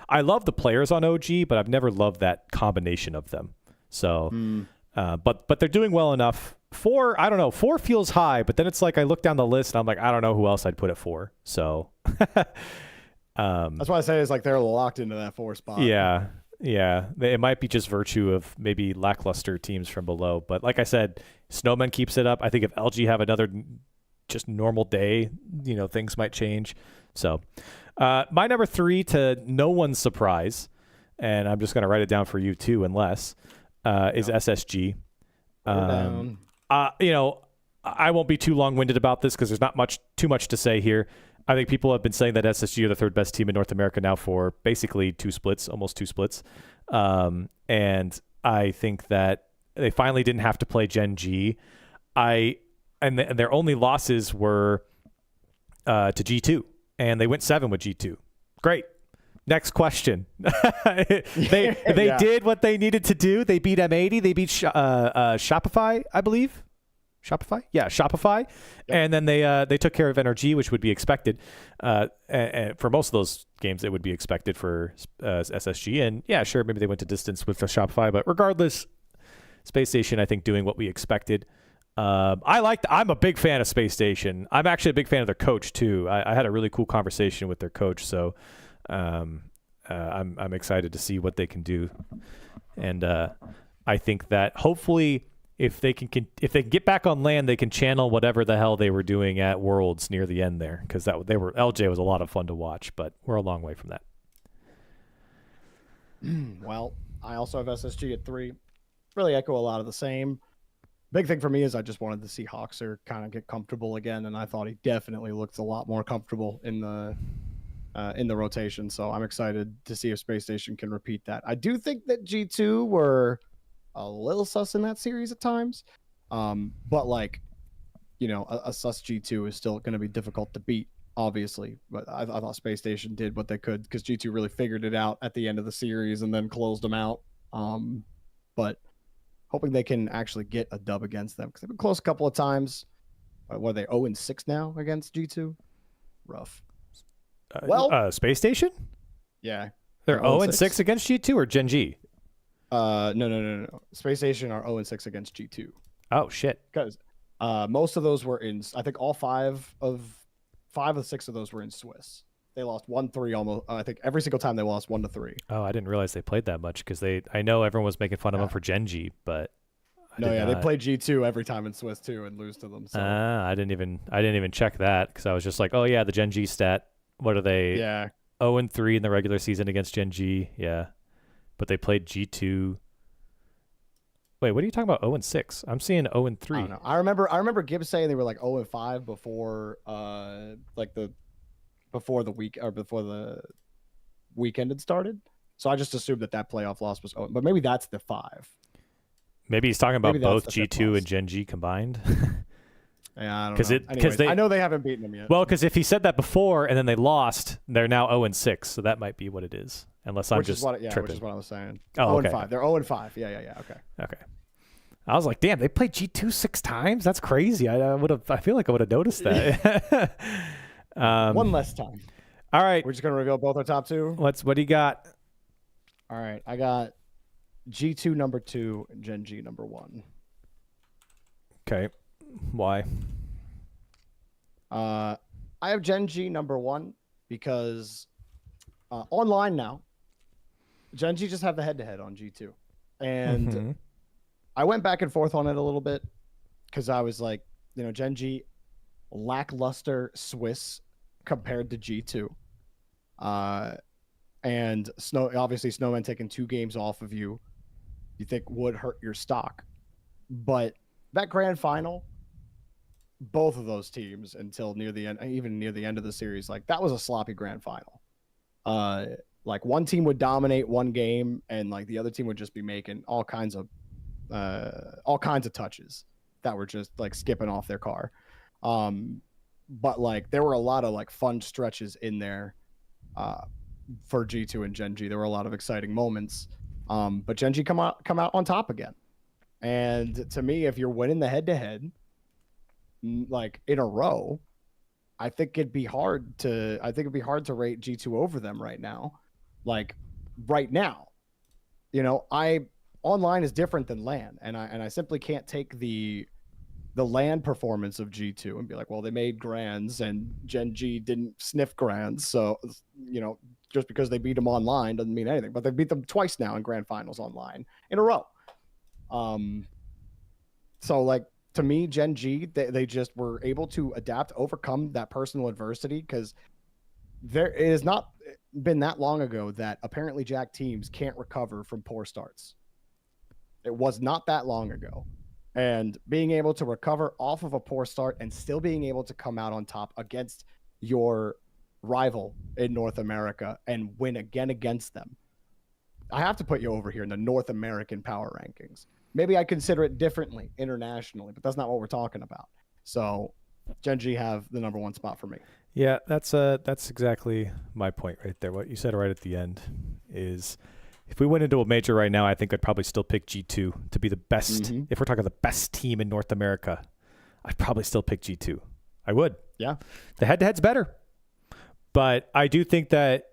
I love the players on OG, but I've never loved that combination of them. So, but they're doing well enough. 4, I don't know. 4 feels high, but then it's like I look down the list and I'm like, I don't know who else I'd put at 4. So, that's why I say is like they're locked into that 4 spot. Yeah. It might be just virtue of maybe lackluster teams from below, but like I said, Snowmen keeps it up. I think if LG have another just normal day, you know, things might change. So, my number 3, to no one's surprise, and I'm just going to write it down for you too, unless, is SSG. You know, I won't be too long-winded about this because there's not too much to say here. I think people have been saying that SSG are the 3rd best team in North America now for basically almost two splits. And I think that they finally didn't have to play Gen G. And their only losses were to G2, and they went 7 with G2. Great. Next question. They did what they needed to do. They beat M80. They beat Shopify, I believe. Shopify? Yeah, Shopify. Yep. And then they took care of NRG, which would be expected. And for most of those games, it would be expected for SSG. And yeah, sure, maybe they went to distance with Shopify. But regardless, Space Station, I think, doing what we expected. I'm a big fan of Space Station. I'm actually a big fan of their coach, too. I had a really cool conversation with their coach. So I'm excited to see what they can do. And I think that hopefully, if they can get back on land, they can channel whatever the hell they were doing at Worlds near the end there, because LJ was a lot of fun to watch, but we're a long way from that. Well, I also have SSG at 3. Really echo a lot of the same. Big thing for me is I just wanted to see Hawkser kind of get comfortable again, and I thought he definitely looked a lot more comfortable in the rotation. So I'm excited to see if Space Station can repeat that. I do think that G2 were a little sus in that series at times, but like, you know, a sus G2 is still going to be difficult to beat, obviously. But I thought Space Station did what they could, because G2 really figured it out at the end of the series and then closed them out. But hoping they can actually get a dub against them, because they've been close a couple of times. What are they, 0-6 now against G2? Rough. Space Station? Yeah. They're 0-6 against G2 or Gen G? No. Space Station are 0-6 against G2. Oh shit! Because most of those were in, I think all 5 of 6 of those were in Swiss. They lost 1-3 almost. I think every single time they lost 1-3. Oh, I didn't realize they played that much, because I know everyone was making fun of them for Gen G, but they played G2 every time in Swiss too and lose to them. So. I didn't even check that, because I was just like, oh yeah, the Gen G stat. What are they? Yeah. 0-3 in the regular season against Gen G. Yeah. But they played G2. Wait, what are you talking about? 0-6. I'm seeing 0-3. I don't know. I remember Gibbs saying they were like 0-5 before before the weekend had started. So I just assumed that playoff loss was Owen, but maybe that's the 5. Maybe he's talking about Maybe that's both the fifth G2 loss. and Gen G combined. Yeah, I don't know. Because I know they haven't beaten them yet. Well, because if he said that before and then they lost, they're now 0-6, so that might be what it is. Unless I'm just tripping. Which is what I was saying. Oh, okay. 0-5. They're 0-5. Yeah. Okay. Okay. I was like, damn, they played G2 6 times? That's crazy. I feel like I would have noticed that. One less time. All right. We're just gonna reveal both our top 2. What do you got? All right, I got G2 number 2 and Gen G number 1. Okay. Why? I have Gen G number 1 because online now, Gen G just have the head-to-head on G2. And I went back and forth on it a little bit because I was like, Gen G lackluster Swiss compared to G2. And obviously Snowmen taking 2 games off of you think would hurt your stock. But that grand final, both of those teams until near the end, even near the end of the series, like that was a sloppy grand final. Like one team would dominate one game and like the other team would just be making all kinds of touches that were just like skipping off their car. But like there were a lot of like fun stretches in there for G2 and Gen G. There were a lot of exciting moments. But Gen G come out on top again. And to me, if you're winning the head-to-head like in a row, I think it'd be hard to rate G2 over them right now. Like right now, online is different than LAN, and I simply can't take the LAN performance of G2 and be like, well, they made grands and Gen G didn't sniff grands, so just because they beat them online doesn't mean anything. But they beat them twice now in grand finals online in a row. So like to me, Gen G, they just were able to adapt, overcome that personal adversity, because it has not been that long ago that apparently Jack teams can't recover from poor starts. It was not that long ago. And being able to recover off of a poor start and still being able to come out on top against your rival in North America and win again against them. I have to put you over here in the North American power rankings. Maybe I consider it differently internationally, but that's not what we're talking about. So Gen G have the number 1 spot for me. Yeah, that's exactly my point right there. What you said right at the end is, if we went into a major right now, I think I'd probably still pick G2 to be the best. Mm-hmm. If we're talking the best team in North America, I'd probably still pick G2. I would. Yeah. The head-to-head's better. But I do think that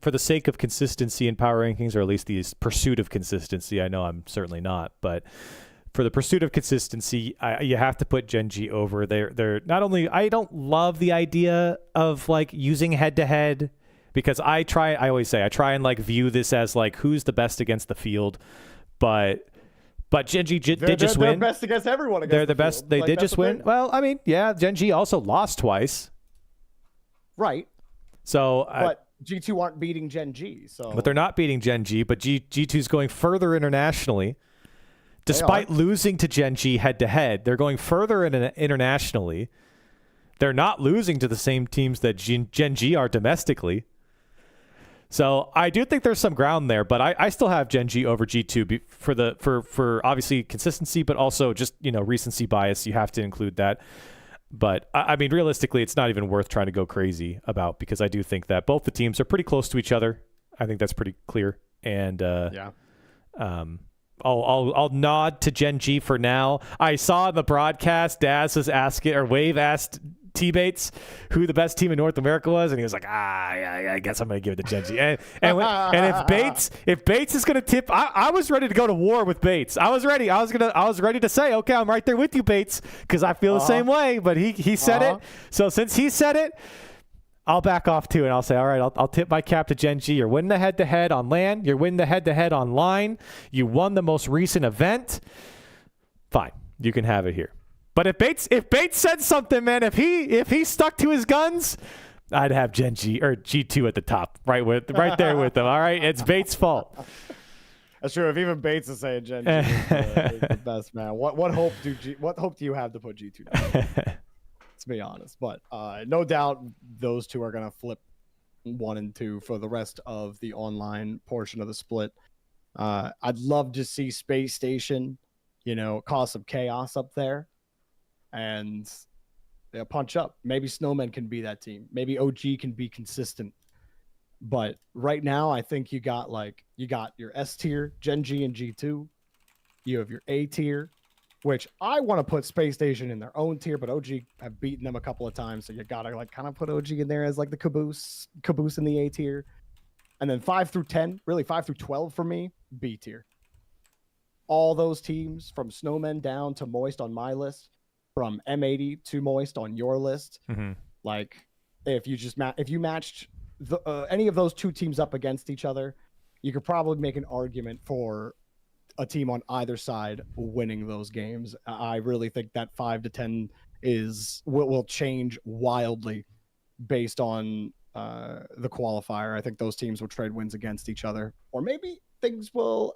for the sake of consistency in power rankings, or at least the pursuit of consistency, I know I'm certainly not, but for the pursuit of consistency, you have to put Gen G over. They're not only, I don't love the idea of like using head-to-head, because I always say I try and like view this as like who's the best against the field, but Gen G did just win. They're best against everyone. They're the best. They did just win. Well, I mean, yeah, Gen G also lost twice. Right. So, but G2 aren't beating Gen G. So, but they're not beating Gen G. But G2 is going further internationally, despite losing to Gen G head to head. They're going further internationally. They're not losing to the same teams that Gen G are domestically. So I do think there's some ground there, but I still have Gen G over G2 for obviously consistency, but also just recency bias. You have to include that. But I mean, realistically, it's not even worth trying to go crazy about, because I do think that both the teams are pretty close to each other. I think that's pretty clear. And I'll nod to Gen G for now. I saw in the broadcast Daz was asking, or Wave asked T-Bates who the best team in North America was, and he was like, I guess I'm going to give it to Gen G. And if Bates is going to tip, I was ready to go to war with Bates. I was ready. I was ready to say, okay, I'm right there with you, Bates, because I feel the same way. But he said it. So since he said it, I'll back off too, and I'll say, all right, I'll tip my cap to Gen G. You're winning the head-to-head on LAN. You're winning the head-to-head online. You won the most recent event. Fine, you can have it here. But if Bates said something, man, if he stuck to his guns, I'd have Gen G or G2 at the top, right there with them. All right, it's Bates' fault. That's true. If even Bates is saying Gen G is the best, man, what hope do you have to put G2 down? Let's be honest, but no doubt those two are gonna flip 1 and 2 for the rest of the online portion of the split. I'd love to see Space Station, cause some chaos up there and punch up. Maybe Snowmen can be that team. Maybe OG can be consistent. But right now, I think you got your S tier, Gen G and G2. You have your A tier, which I want to put Space Station in their own tier, but OG have beaten them a couple of times, so you gotta kind of put OG in there as the caboose in the A tier. And then 5 through 10, really 5 through 12 for me, B tier. All those teams from Snowmen down to Moist on my list, from M80 to Moist on your list. Mm-hmm. If you matched any of those 2 teams up against each other, you could probably make an argument for a team on either side winning those games. I really think that 5 to 10 will change wildly based on the qualifier. I think those teams will trade wins against each other, or maybe things will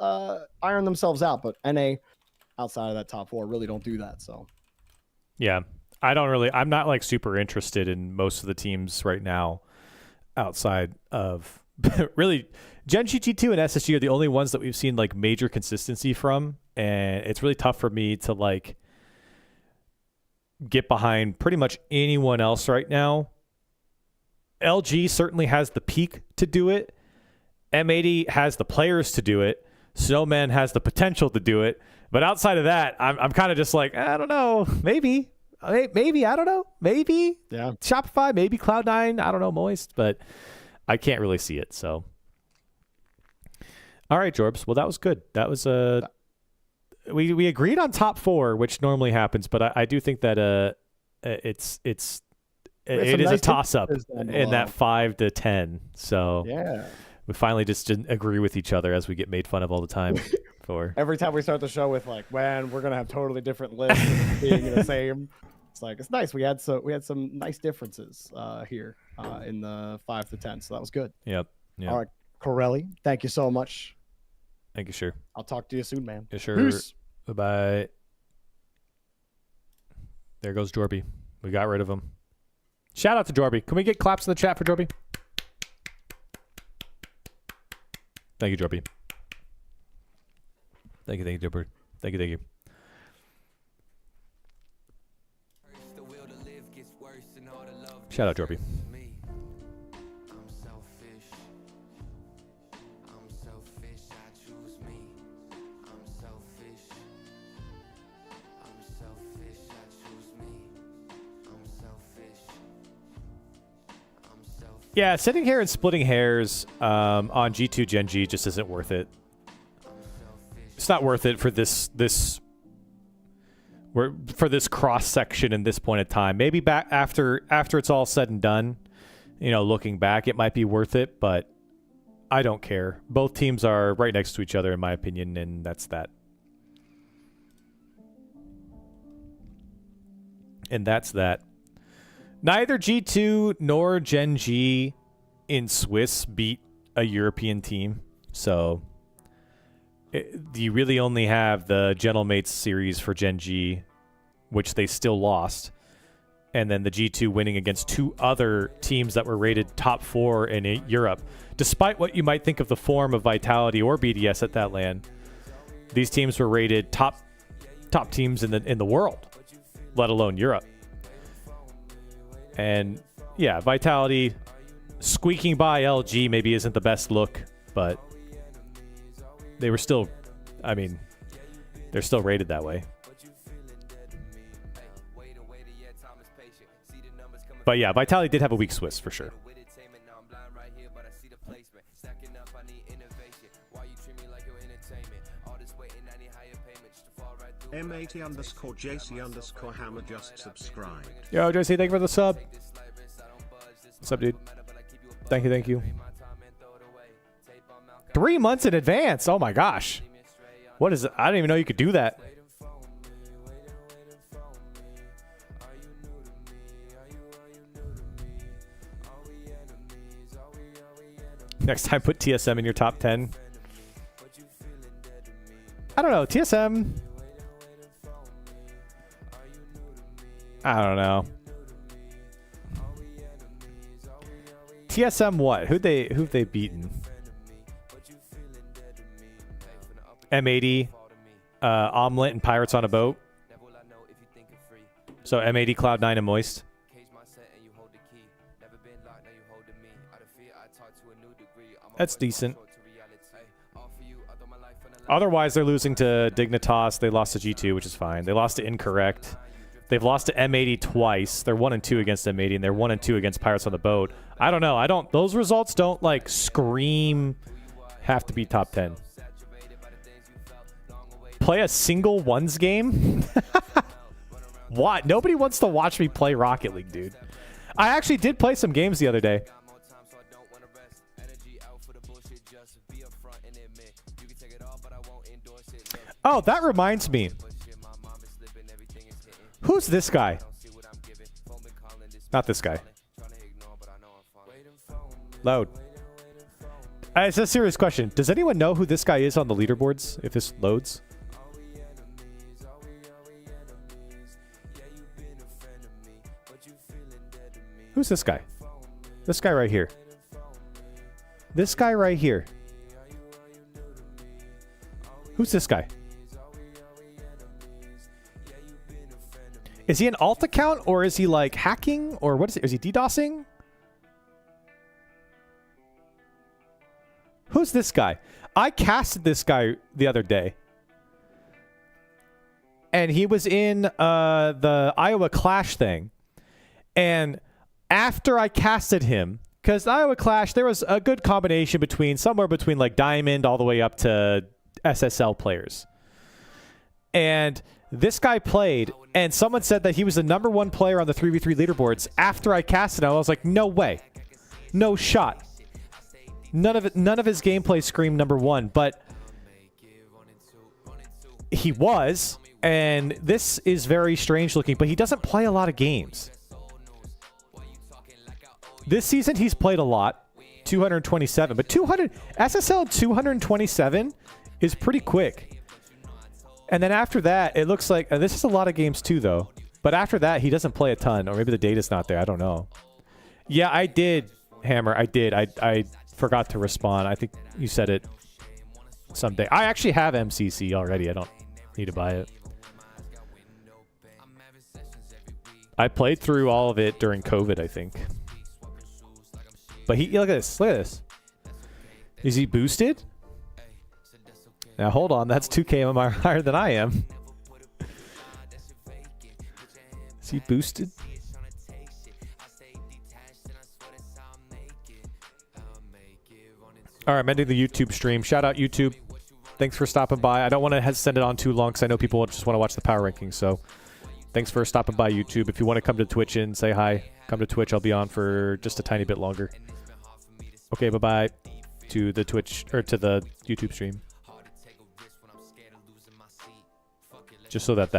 iron themselves out. But NA outside of that top 4 really don't do that. So yeah, I'm not super interested in most of the teams right now outside of really Gen G2 and SSG are the only ones that we've seen major consistency from, and it's really tough for me to get behind pretty much anyone else right now. LG certainly has the peak to do it. M80 has the players to do it. Snowman has the potential to do it. But outside of that, I'm kind of just I don't know. Maybe, I don't know. Maybe. Yeah. Shopify, maybe Cloud9. I don't know, Moist. But I can't really see it. So, all right, Jorbs. Well, that was good. That was we agreed on top 4, which normally happens. But I do think that it is a toss-up in that 5 to 10. So yeah, we finally just didn't agree with each other as we get made fun of all the time. Every time we start the show with man, we're gonna have totally different lists being the same. It's nice. We had some nice differences here in the 5 to 10. So that was good. Yep. All right, Corelli, thank you so much. Thank you, sure. I'll talk to you soon, man. Yeah, sure. Peace. Bye-bye. There goes Jorby. We got rid of him. Shout out to Jorby. Can we get claps in the chat for Jorby? Thank you, Jorby. Thank you, Jorby. Thank you. Shout out, Jorby. Yeah, sitting here and splitting hairs on G2 Gen G just isn't worth it. It's not worth it for this cross section in this point in time. Maybe back after it's all said and done, looking back, it might be worth it, but I don't care. Both teams are right next to each other in my opinion, and that's that. And that's that. Neither G2 nor Gen G in Swiss beat a European team, so you really only have the Gentlemates series for Gen G, which they still lost, and then the G2 winning against 2 other teams that were rated top 4 in Europe. Despite what you might think of the form of Vitality or BDS at that LAN, these teams were rated top teams in the world, let alone Europe. And yeah, Vitality squeaking by LG maybe isn't the best look, but they were still, they're still rated that way. But yeah, Vitality did have a weak Swiss for sure. M80_JC_Hammer just subscribed. Yo, JC, thank you for the sub. What's up, dude? Thank you. 3 months in advance. Oh my gosh. What is it? I didn't even know you could do that. Next time, put TSM in your top 10. I don't know. TSM. I don't know. TSM what? Who've they beaten? M80, Omelet, and Pirates on a Boat. So M80, Cloud9, and Moist. That's decent. Otherwise, they're losing to Dignitas. They lost to G2, which is fine. They lost to Incorrect. They've lost to M80 twice. They're 1-2 against M80, and they're 1-2 against Pirates on the Boat. I don't know. Those results don't like scream have to be top 10. Play a single ones game? What? Nobody wants to watch me play Rocket League, dude. I actually did play some games the other day. Oh, that reminds me. Who's this guy? Not this guy. Load. It's a serious question. Does anyone know who this guy is on the leaderboards if this loads? Who's this guy? This guy right here. This guy right here. Who's this guy? Is he an alt account or is he like hacking or what is it? Is he DDoSing? Who's this guy? I casted this guy the other day. And he was in the Iowa Clash thing. And after I casted him, because the Iowa Clash, there was a good combination between somewhere between like Diamond all the way up to SSL players. And this guy played, and someone said that he was the #1 player on the 3v3 leaderboards. After I casted him, I was like, no way. No shot. None of his gameplay screamed #1, but he was, and this is very strange looking, but he doesn't play a lot of games. This season, he's played a lot, 227, but 200 SSL 227 is pretty quick. And then after that, it looks like, and this is a lot of games too, though. But after that, he doesn't play a ton, or maybe the data's not there. I don't know. Yeah, I did, Hammer. I did. I forgot to respond. I think you said it someday. I actually have MCC already. I don't need to buy it. I played through all of it during COVID, I think. But look at this. Look at this. Is he boosted? Now, hold on. That's 2K MMR higher than I am. Is he boosted? All right, I'm ending the YouTube stream. Shout out YouTube. Thanks for stopping by. I don't want to send it on too long because I know people just want to watch the power rankings. So thanks for stopping by YouTube. If you want to come to Twitch and say hi, come to Twitch. I'll be on for just a tiny bit longer. Okay, bye-bye to the Twitch, or to the YouTube stream. Just so that